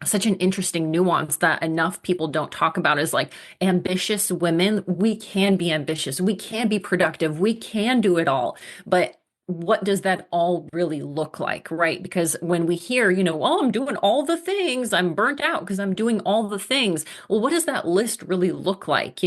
nuance that enough people don't talk about is like ambitious women. We can be ambitious. We can be productive. We can do it all. But what does that all really look like, right? Because when we hear, well, I'm doing all the things, I'm burnt out because I'm doing all the things. Well, what does that list really look like?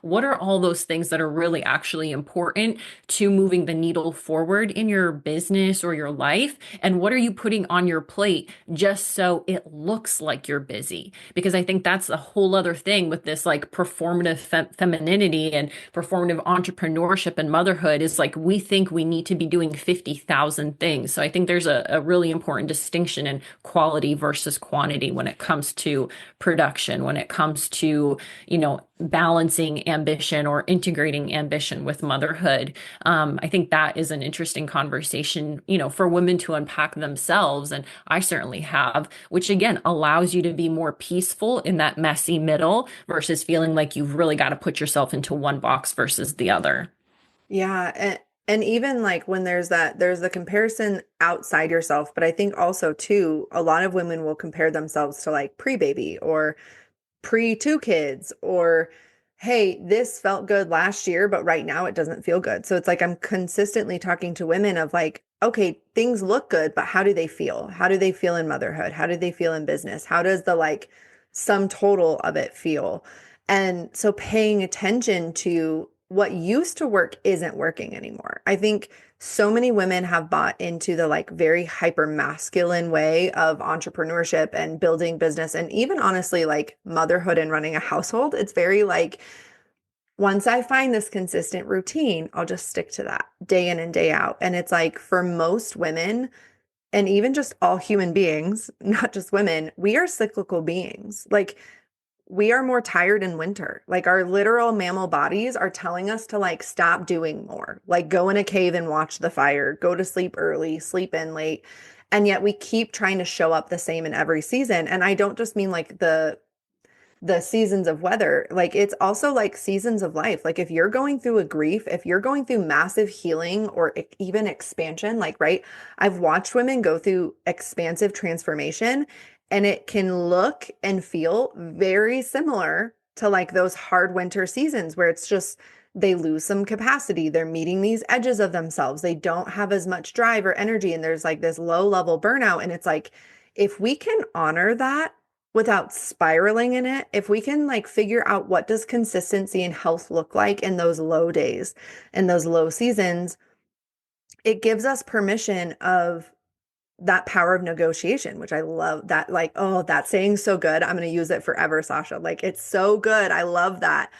What are all those things that are really actually important to moving the needle forward in your business or your life? And what are you putting on your plate just so it looks like you're busy? Because I think that's a whole other thing with this like performative femininity and performative entrepreneurship and motherhood is like we think we need to be doing 50,000 things. So I think there's a really important distinction in quality versus quantity when it comes to production, when it comes to, balancing ambition or integrating ambition with motherhood. I think that is an interesting conversation, for women to unpack themselves. And I certainly have, which again allows you to be more peaceful in that messy middle versus feeling like you've really got to put yourself into one box versus the other. Yeah, and even like when there's the comparison outside yourself, but I think also too, a lot of women will compare themselves to like pre-baby or pre two kids or hey, this felt good last year, but right now it doesn't feel good. So it's like I'm consistently talking to women of like, okay, things look good, but how do they feel? How do they feel in motherhood? How do they feel in business? How does the like sum total of it feel? And so paying attention to what used to work isn't working anymore. I think so many women have bought into the like very hyper masculine way of entrepreneurship and building business and even honestly like motherhood and running a household. It's very like once I find this consistent routine, I'll just stick to that day in and day out. And it's like for most women, and even just all human beings, not just women, we are cyclical beings. Like we are more tired in winter. Like our literal mammal bodies are telling us to like stop doing more, like go in a cave and watch the fire, go to sleep early, sleep in late. And yet we keep trying to show up the same in every season. And I don't just mean like the seasons of weather, like it's also like seasons of life. Like if you're going through a grief, if you're going through massive healing or even expansion, like, right, I've watched women go through expansive transformation and it can look and feel very similar to like those hard winter seasons where it's just they lose some capacity. They're meeting these edges of themselves. They don't have as much drive or energy. And there's like this low level burnout. And it's like, if we can honor that without spiraling in it, if we can like figure out what does consistency and health look like in those low days and those low seasons, it gives us permission of that power of negotiation, which I love that. Like, oh, that saying's so good. I'm going to use it forever, Sasha. Like, it's so good. I love that.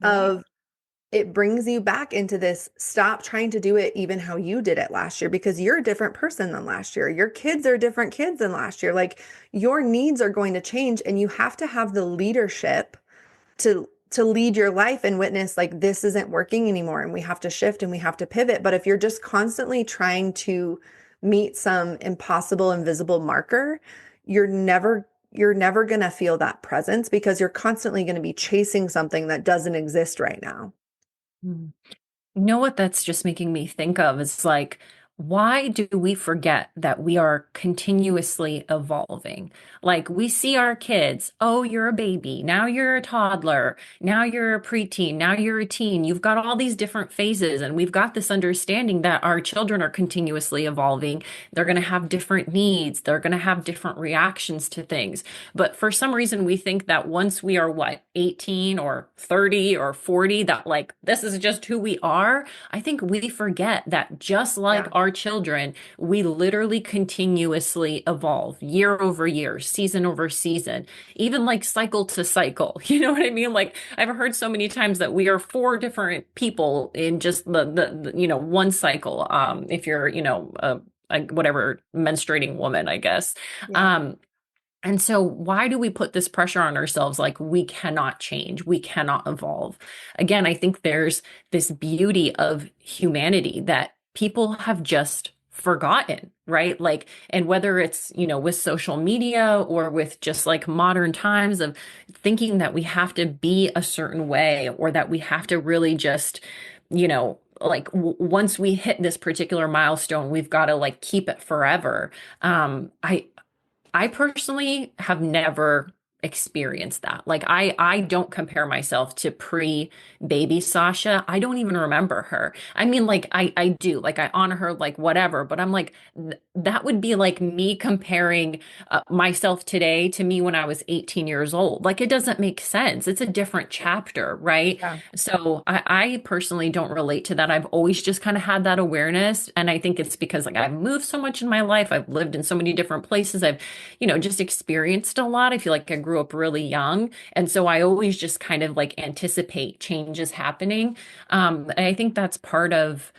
Right. Of it brings you back into this stop trying to do it even how you did it last year because you're a different person than last year. Your kids are different kids than last year. Like your needs are going to change and you have to have the leadership to lead your life and witness like this isn't working anymore and we have to shift and we have to pivot. But if you're just constantly trying to meet some impossible invisible marker, you're never going to feel that presence because you're constantly going to be chasing something that doesn't exist right now. Mm. You know what that's just making me think of is like, why do we forget that we are continuously evolving? Like we see our kids, oh, you're a baby, now you're a toddler, now you're a preteen, now you're a teen. You've got all these different phases, and we've got this understanding that our children are continuously evolving. They're going to have different needs, they're going to have different reactions to things. But for some reason, we think that once we are what, 18 or 30 or 40, that like this is just who we are. I think we forget that just like Yeah. our children, we literally continuously evolve year over year, season over season, even like cycle to cycle. You know what I mean? Like I've heard so many times that we are four different people in just the one cycle. If you're, a whatever menstruating woman, I guess. Yeah. Um, and so, why do we put this pressure on ourselves? Like, we cannot change, we cannot evolve. Again, I think there's this beauty of humanity that people have just forgotten, right? Like, and whether it's, with social media or with just like modern times of thinking that we have to be a certain way or that we have to really just, like once we hit this particular milestone, we've got to like keep it forever. I personally have never experienced that. Like I don't compare myself to pre-baby Sasha. I don't even remember her. I mean, like I do, like I honor her, like whatever, but I'm like that would be like me comparing myself today to me when I was 18 years old. Like it doesn't make sense. It's a different chapter, right? Yeah. So I personally don't relate to that. I've always just kind of had that awareness. And I think it's because like I've moved so much in my life. I've lived in so many different places. I've just experienced a lot. I feel like I grew up really young. And so I always just kind of like anticipate changes happening. And I think that's part of,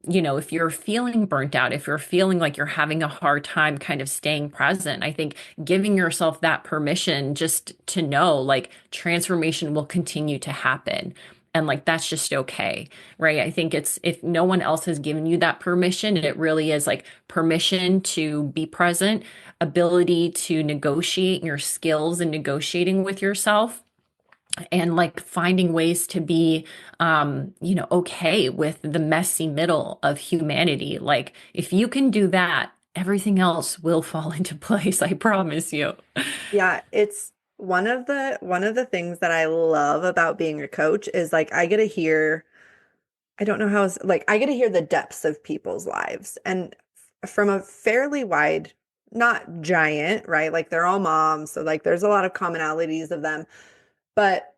if you're feeling burnt out, if you're feeling like you're having a hard time kind of staying present, I think giving yourself that permission just to know like transformation will continue to happen. And like that's just okay, right? I think it's if no one else has given you that permission, it really is like permission to be present, ability to negotiate your skills and negotiating with yourself and like finding ways to be okay with the messy middle of humanity. Like if you can do that, everything else will fall into place, I promise you. Yeah, it's one of the things that I love about being a coach is like I get to hear I don't know how else, like I get to hear the depths of people's lives and from a fairly wide, not giant, right? Like they're all moms, so like there's a lot of commonalities of them, but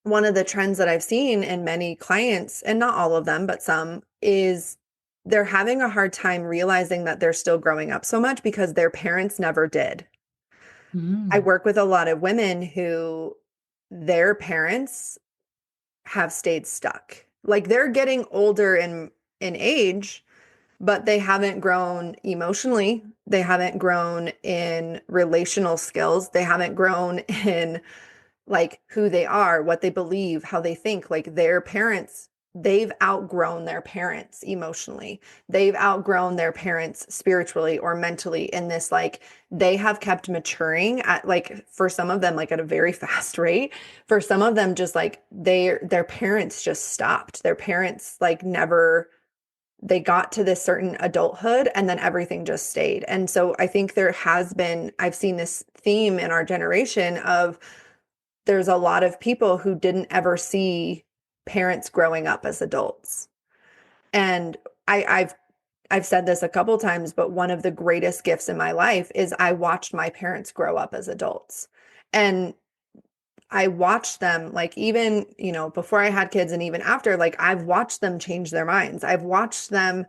one of the trends that I've seen in many clients, and not all of them, but some, is they're having a hard time realizing that they're still growing up so much because their parents never did. I Mm. work with a lot of women who their parents have stayed stuck. Like they're getting older in age, but they haven't grown emotionally. They haven't grown in relational skills. They haven't grown in like who they are, what they believe, how they think. Like their parents, they've outgrown their parents emotionally. They've outgrown their parents spiritually or mentally in this, like they have kept maturing at, like, for some of them, like at a very fast rate. For some of them, just like their parents just stopped. Their parents like never, they got to this certain adulthood and then everything just stayed. And so I think there has been, I've seen this theme in our generation of there's a lot of people who didn't ever see parents growing up as adults. And I've said this a couple times, but one of the greatest gifts in my life is I watched my parents grow up as adults. And I watched them, like, even, before I had kids and even after, like I've watched them change their minds. I've watched them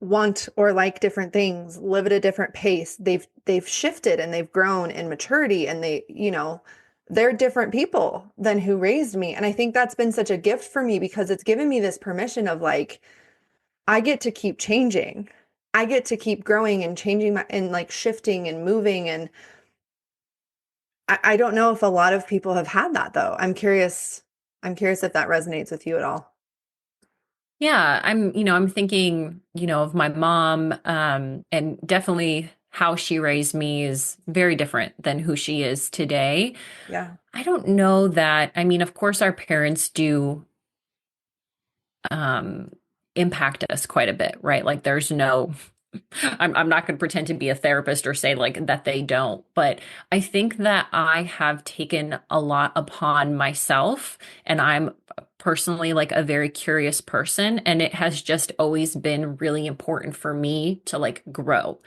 want or like different things, live at a different pace. They've shifted and they've grown in maturity, and they're different people than who raised me. And I think that's been such a gift for me because it's given me this permission of like, I get to keep changing. I get to keep growing and changing and like shifting and moving. And I don't know if a lot of people have had that though. I'm curious if that resonates with you at all. Yeah, I'm thinking, of my mom, and definitely how she raised me is very different than who she is today. Yeah. I don't know that, I mean, of course, our parents do um, impact us quite a bit, right? Like there's no, I'm not going to pretend to be a therapist or say like that they don't, but I think that I have taken a lot upon myself, and I'm personally like a very curious person, and it has just always been really important for me to like grow,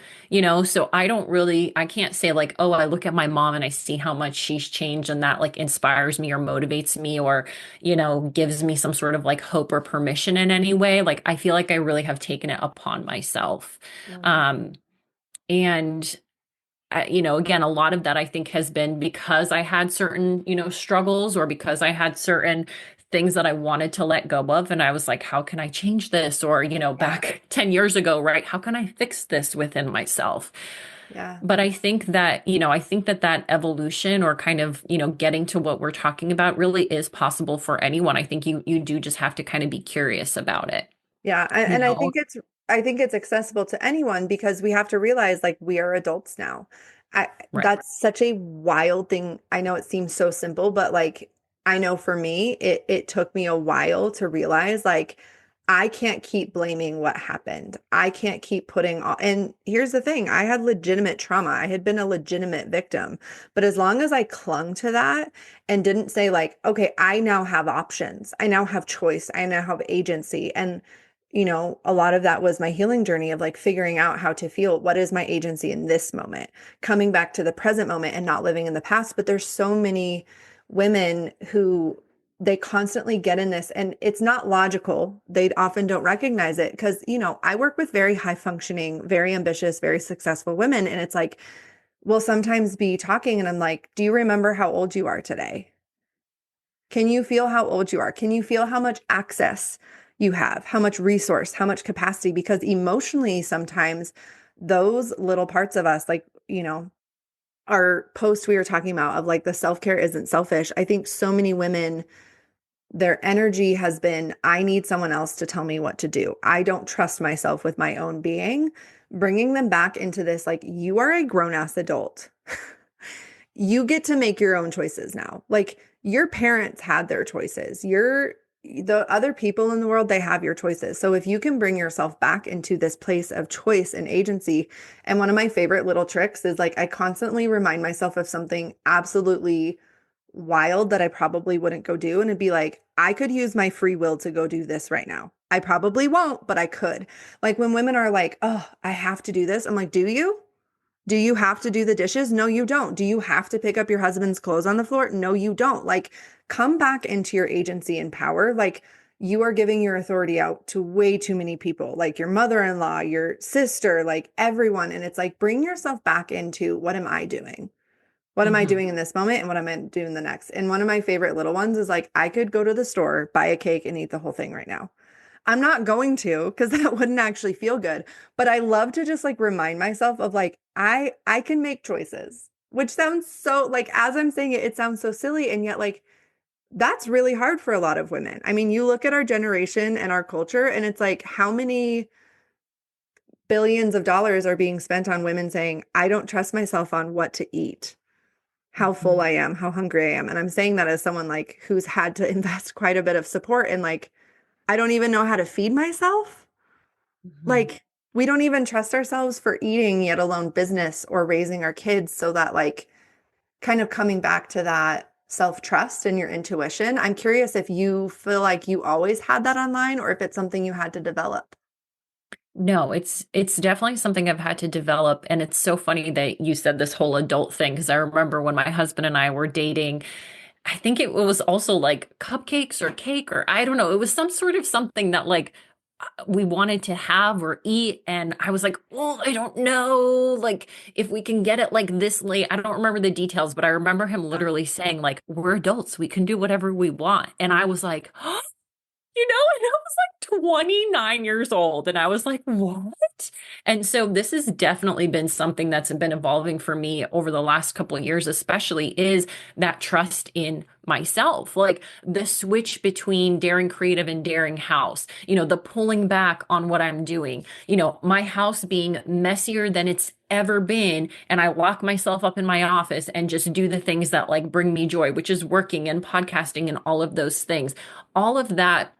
so I can't say like, oh, I look at my mom and I see how much she's changed and that like inspires me or motivates me or gives me some sort of like hope or permission in any way. Like I feel like I really have taken it upon myself. Mm. um, and again, a lot of that I think has been because I had certain, struggles, or because I had certain things that I wanted to let go of. And I was like, how can I change this? Or, Yeah. back 10 years ago, right? How can I fix this within myself? Yeah. But I think that that evolution or kind of, getting to what we're talking about really is possible for anyone. I think you do just have to kind of be curious about it, Yeah, you and know? I think it's accessible to anyone because we have to realize like we are adults now. Right. That's such a wild thing. I know it seems so simple, but like I know for me, it took me a while to realize like I can't keep blaming what happened. I can't keep putting all, and here's the thing, I had legitimate trauma. I had been a legitimate victim. But as long as I clung to that and didn't say like, okay, I now have options. I now have choice. I now have agency. And a lot of that was my healing journey of like figuring out how to feel what is my agency in this moment, coming back to the present moment and not living in the past. But there's so many women who they constantly get in this and it's not logical. They often don't recognize it because, I work with very high functioning, very ambitious, very successful women. And it's like, we'll sometimes be talking and I'm like, do you remember how old you are today? Can you feel how old you are? Can you feel how much access you have, how much resource, how much capacity? Because emotionally, sometimes those little parts of us, like, our post we were talking about of like the self-care isn't selfish. I think so many women, their energy has been, I need someone else to tell me what to do. I don't trust myself with my own being. Bringing them back into this, like, you are a grown ass adult. You get to make your own choices now. Like your parents had their choices. The other people in the world, they have your choices. So if you can bring yourself back into this place of choice and agency, and one of my favorite little tricks is like I constantly remind myself of something absolutely wild that I probably wouldn't go do. And it'd be like, I could use my free will to go do this right now. I probably won't, but I could. Like when women are like, oh, I have to do this. I'm like, do you? Do you have to do the dishes? No, you don't. Do you have to pick up your husband's clothes on the floor? No, you don't. Like, come back into your agency and power. Like, you are giving your authority out to way too many people, like your mother-in-law, your sister, like everyone. And it's like, bring yourself back into what am I doing? What am I Hmm. doing in this moment and what am I doing the next? And one of my favorite little ones is like, I could go to the store, buy a cake, and eat the whole thing right now. I'm not going to because that wouldn't actually feel good. But I love to just like remind myself of like, I can make choices, which sounds so like as I'm saying it, it sounds so silly. And yet, like, that's really hard for a lot of women. I mean, you look at our generation and our culture, and it's like, how many billions of dollars are being spent on women saying, I don't trust myself on what to eat, how full Hmm. I am, how hungry I am. And I'm saying that as someone like who's had to invest quite a bit of support and like, I don't even know how to feed myself. Hmm. Like, we don't even trust ourselves for eating, yet alone business or raising our kids. So that, like, kind of coming back to that self-trust and your intuition, I'm curious if you feel like you always had that online or if it's something you had to develop. No, it's definitely something I've had to develop. And it's so funny that you said this whole adult thing, because I remember when my husband and I were dating, I think it was also like cupcakes or cake, or I don't know. It was some sort of something that like we wanted to have or eat. And I was like, oh, I don't know. Like if we can get it like this late. I don't remember the details, but I remember him Yeah. literally saying, like, we're adults. We can do whatever we want. And I was like, and I was like 29 years old. And I was like, what? And so this has definitely been something that's been evolving for me over the last couple of years, especially is that trust in myself. Like the switch between daring creative and daring house, the pulling back on what I'm doing, my house being messier than it's ever been. And I lock myself up in my office and just do the things that like bring me joy, which is working and podcasting and all of those things. All of that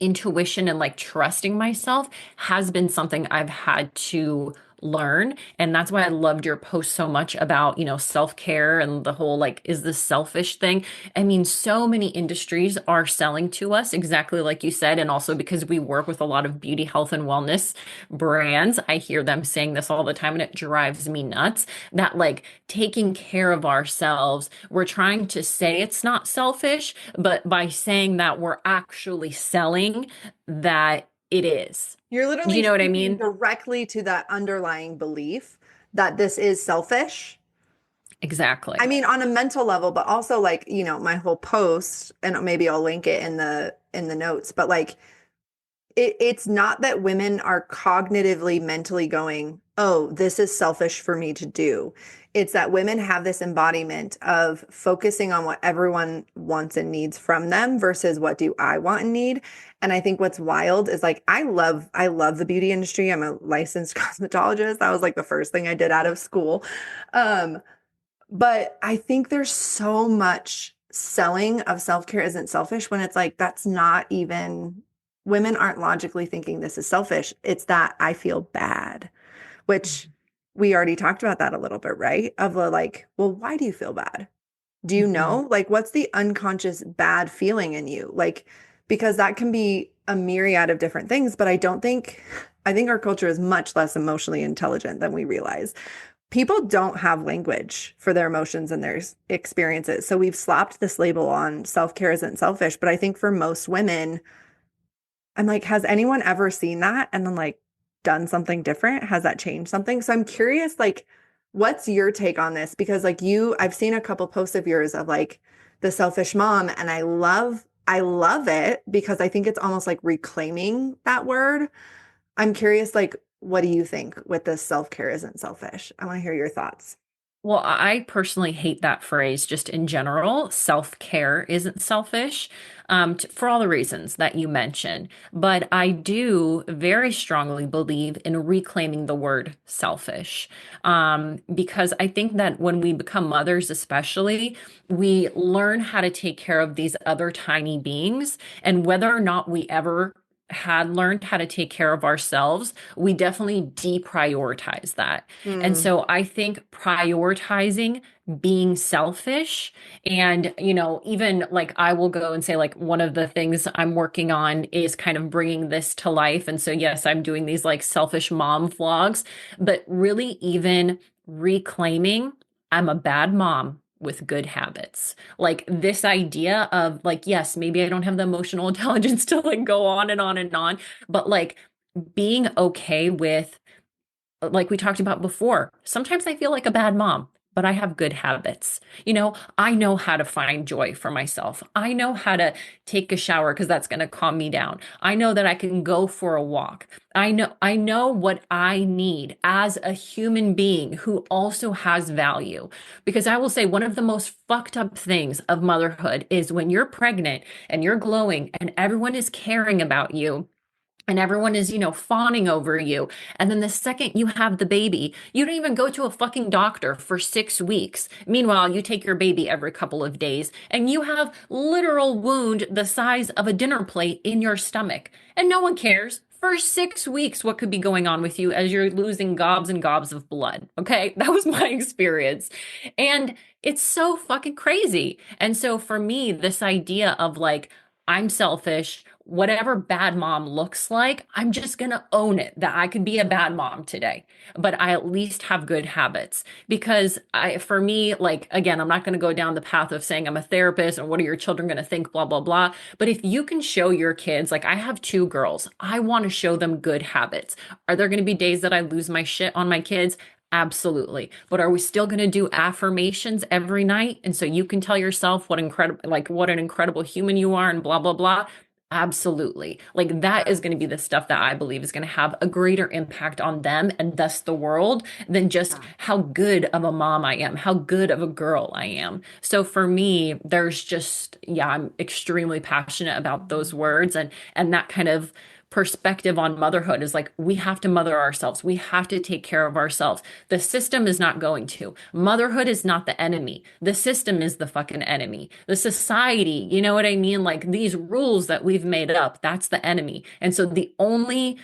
intuition and like trusting myself has been something I've had to learn. And that's why I loved your post so much about, self-care and the whole like, is this selfish thing? I mean, so many industries are selling to us exactly like you said. And also because we work with a lot of beauty, health, and wellness brands, I hear them saying this all the time and it drives me nuts that like taking care of ourselves, we're trying to say it's not selfish, but by saying that we're actually selling that it is. You're Do you literally know what I speaking mean? directly to that underlying belief that this is selfish. I Exactly. mean, on a mental level, but also like, my whole post, and maybe I'll link it in the notes, but like it's not that women are cognitively mentally going, oh, this is selfish for me to do. It's that women have this embodiment of focusing on what everyone wants and needs from them versus what do I want and need. And I think what's wild is like I love the beauty industry. I'm a licensed cosmetologist. That was like the first thing I did out of school. Um, but I think there's so much selling of self-care isn't selfish when it's like that's not even women aren't logically thinking this is selfish. It's that I feel bad, which we already talked about that a little bit, right? Of the like, well, why do you feel bad? Do you Mhm. know? Like, what's the unconscious bad feeling in you? Like, because that can be a myriad of different things, but I think our culture is much less emotionally intelligent than we realize. People don't have language for their emotions and their experiences. So we've slapped this label on self-care isn't selfish. But I think for most women, I'm like, has anyone ever seen that and then like done something different? Has that changed something? So I'm curious, like, what's your take on this? Because like I've seen a couple posts of yours of like the selfish mom, and I love it because I think it's almost like reclaiming that word. I'm curious, like, what do you think with this self-care isn't selfish? I want to hear your thoughts. Well, I personally hate that phrase just in general. Self-care isn't selfish, for all the reasons that you mentioned. But I do very strongly believe in reclaiming the word selfish, because I think that when we become mothers, especially, we learn how to take care of these other tiny beings. And whether or not we ever had learned how to take care of ourselves, we definitely deprioritize that. And Hmm. so I think prioritizing being selfish and, even like I will go and say, like, one of the things I'm working on is kind of bringing this to life. And so, yes, I'm doing these like selfish mom vlogs, but really, even reclaiming I'm a bad mom with good habits. Like this idea of like, yes, maybe I don't have the emotional intelligence to like go on and on and on, but like being okay with like we talked about before, sometimes I feel like a bad mom, but I have good habits. I know how to find joy for myself. I know how to take a shower because that's going to calm me down. I know that I can go for a walk. I know what I need as a human being who also has value. Because I will say one of the most fucked up things of motherhood is when you're pregnant and you're glowing and everyone is caring about you and everyone is, fawning over you. And then the second you have the baby, you don't even go to a fucking doctor for 6 weeks. Meanwhile, you take your baby every couple of days and you have literal wound the size of a dinner plate in your stomach. And no one cares. For 6 weeks, what could be going on with you as you're losing gobs and gobs of blood? Okay. That was my experience. And it's so fucking crazy. And so for me, this idea of like, I'm selfish. Whatever bad mom looks like, I'm just going to own it that I could be a bad mom today, but I at least have good habits because for me, like, again, I'm not going to go down the path of saying I'm a therapist and what are your children going to think, blah, blah, blah. But if you can show your kids, like I have two girls, I want to show them good habits. Are there going to be days that I lose my shit on my kids? Absolutely. But are we still going to do affirmations every night? And so you can tell yourself what an incredible human you are and blah, blah, blah. Absolutely. Like that is going to be the stuff that I believe is going to have a greater impact on them and thus the world than just how good of a mom I am, how good of a girl I am. So for me, there's just, yeah, I'm extremely passionate about those words and that kind of perspective on motherhood is like we have to mother ourselves. We have to take care of ourselves. The system is not going to. Motherhood is not the enemy. The system is the fucking enemy. The society, you know what I mean? Like these rules that we've made up, that's the enemy. And so the only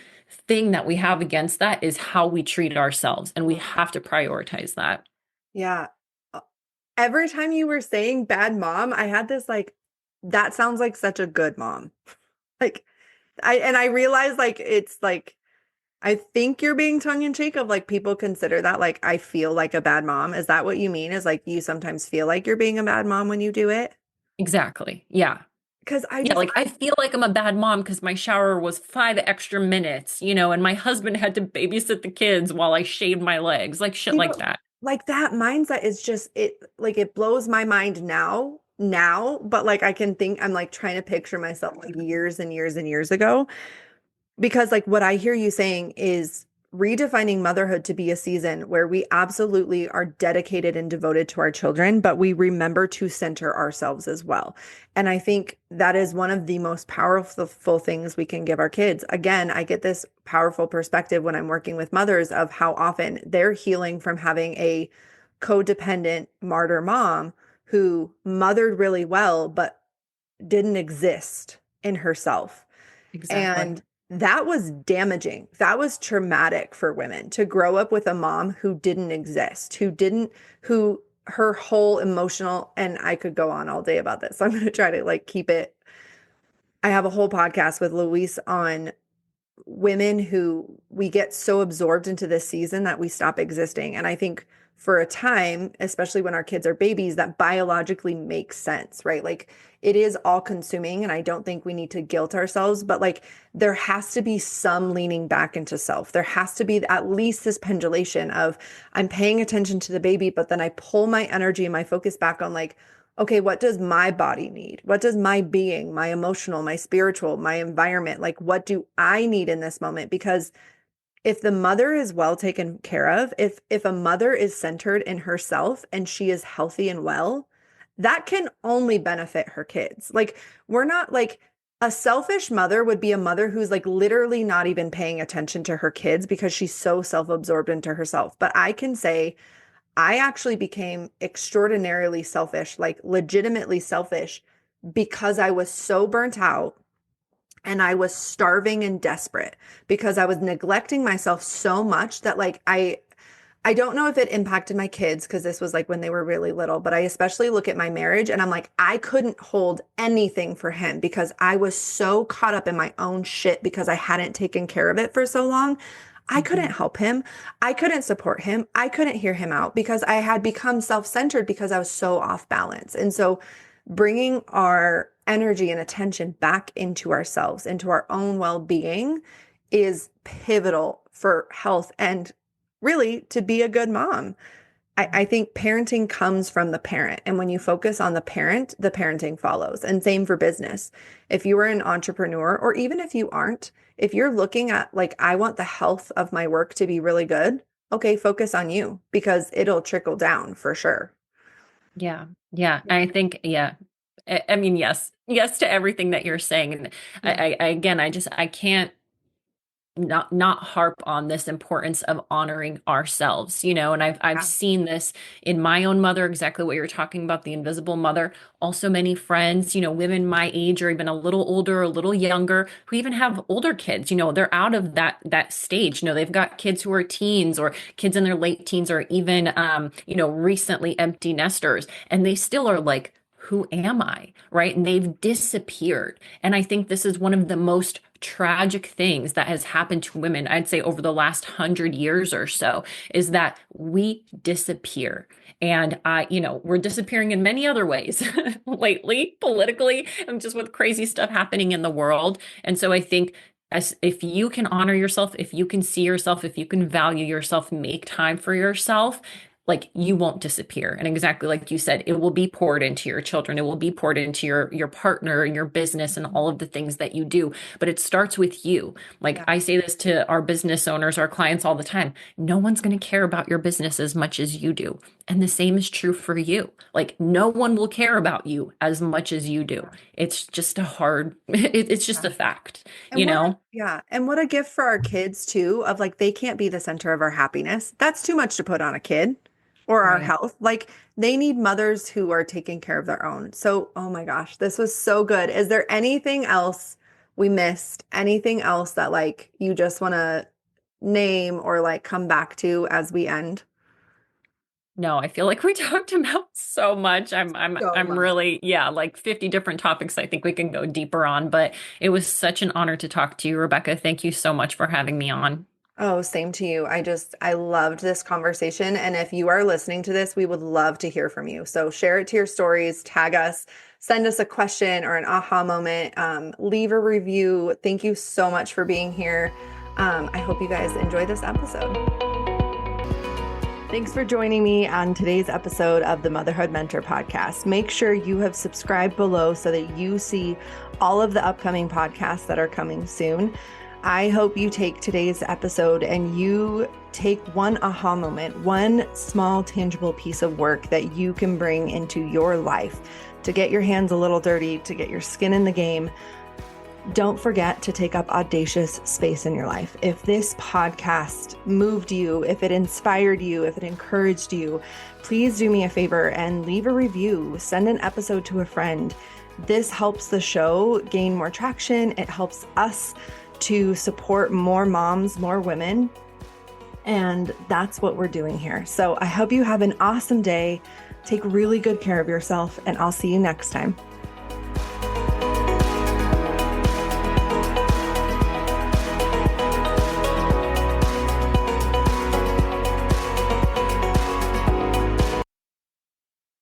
thing that we have against that is how we treat ourselves. And we have to prioritize that. Yeah. Every time you were saying bad mom, I had this like, that sounds like such a good mom. Like, I realize like, it's like, I think you're being tongue in cheek of like people consider that like, I feel like a bad mom. Is that what you mean? Is like, you sometimes feel like you're being a bad mom when you do it? Exactly. Yeah. Because Yeah, like I feel like I'm a bad mom because my shower was 5 extra minutes, and my husband had to babysit the kids while I shaved my legs, like shit see, like but that. like that mindset is just it blows my mind now, but like I can think I'm like trying to picture myself like years and years and years ago. Because like what I hear you saying is redefining motherhood to be a season where we absolutely are dedicated and devoted to our children, but we remember to center ourselves as well. And I think that is one of the most powerful things we can give our kids. Again, I get this powerful perspective when I'm working with mothers of how often they're healing from having a codependent martyr mom who mothered really well, but didn't exist in herself. Exactly. And that was damaging. That was traumatic for women to grow up with a mom who didn't exist, who her whole emotional, and I could go on all day about this. So I'm going to try to like keep it. I have a whole podcast with Luis on women who we get so absorbed into this season that we stop existing. And I think for a time, especially when our kids are babies, that biologically makes sense, right? Like it is all consuming. And I don't think we need to guilt ourselves, but like there has to be some leaning back into self. There has to be at least this pendulation of I'm paying attention to the baby, but then I pull my energy and my focus back on like, okay, what does my body need? What does my being, my emotional, my spiritual, my environment, like what do I need in this moment? Because if the mother is well taken care of, if a mother is centered in herself and she is healthy and well, that can only benefit her kids. Like we're not like a selfish mother would be a mother who's like literally not even paying attention to her kids because she's so self-absorbed into herself. But I can say I actually became extraordinarily selfish, like legitimately selfish, because I was so burnt out and I was starving and desperate because I was neglecting myself so much that like I don't know if it impacted my kids because this was like when they were really little, but I especially look at my marriage and I'm like, I couldn't hold anything for him because I was so caught up in my own shit because I hadn't taken care of it for so long. I couldn't help him. I couldn't support him. I couldn't hear him out because I had become self-centered because I was so off balance. And so bringing our energy and attention back into ourselves, into our own well-being is pivotal for health and really to be a good mom. I think parenting comes from the parent. And when you focus on the parent, the parenting follows. And same for business. If you are an entrepreneur, or even if you aren't, if you're looking at like, I want the health of my work to be really good, okay, focus on you because it'll trickle down for sure. Yeah. Yeah. I think, yeah. I mean, yes. Yes to everything that you're saying. And Yeah. again, I can't not harp on this importance of honoring ourselves, and I've Yeah. seen this in my own mother, exactly what you're talking about, the invisible mother. Also many friends, women my age or even a little older, a little younger, who even have older kids, they're out of that stage. They've got kids who are teens or kids in their late teens or even recently empty nesters, and they still are like, who am I? Right? And they've disappeared. And I think this is one of the most tragic things that has happened to women, I'd say over the last 100 years or so, is that we disappear. And we're disappearing in many other ways lately, politically, and just with crazy stuff happening in the world. And so I think as if you can honor yourself, if you can see yourself, if you can value yourself, make time for yourself, like you won't disappear. And exactly like you said, it will be poured into your children. It will be poured into your partner and your business and all of the things that you do. But it starts with you. Like Yeah. I say this to our business owners, our clients all the time. No one's going to care about your business as much as you do. And the same is true for you. Like no one will care about you as much as you do. It's just it's just a fact, And yeah. And what a gift for our kids too, of like, they can't be the center of our happiness. That's too much to put on a kid or our Right. health. Like they need mothers who are taking care of their own. So, oh my gosh, this was so good. Is there anything else we missed? Anything else that like you just want to name or like come back to as we end? No, I feel like we talked about so much. So I'm much. really, yeah, like 50 different topics I think we can go deeper on, but it was such an honor to talk to you, Rebecca. Thank you so much for having me on. Oh, same to you. I loved this conversation. And if you are listening to this, we would love to hear from you. So share it to your stories, tag us, send us a question or an aha moment, leave a review. Thank you so much for being here. I hope you guys enjoy this episode. Thanks for joining me on today's episode of the Motherhood Mentor podcast. Make sure you have subscribed below so that you see all of the upcoming podcasts that are coming soon. I hope you take today's episode and you take one aha moment, one small tangible piece of work that you can bring into your life to get your hands a little dirty, to get your skin in the game. Don't forget to take up audacious space in your life. If this podcast moved you, if it inspired you, if it encouraged you, please do me a favor and leave a review. Send an episode to a friend. This helps the show gain more traction. It helps us to support more moms, more women. And that's what we're doing here. So I hope you have an awesome day. Take really good care of yourself, and I'll see you next time.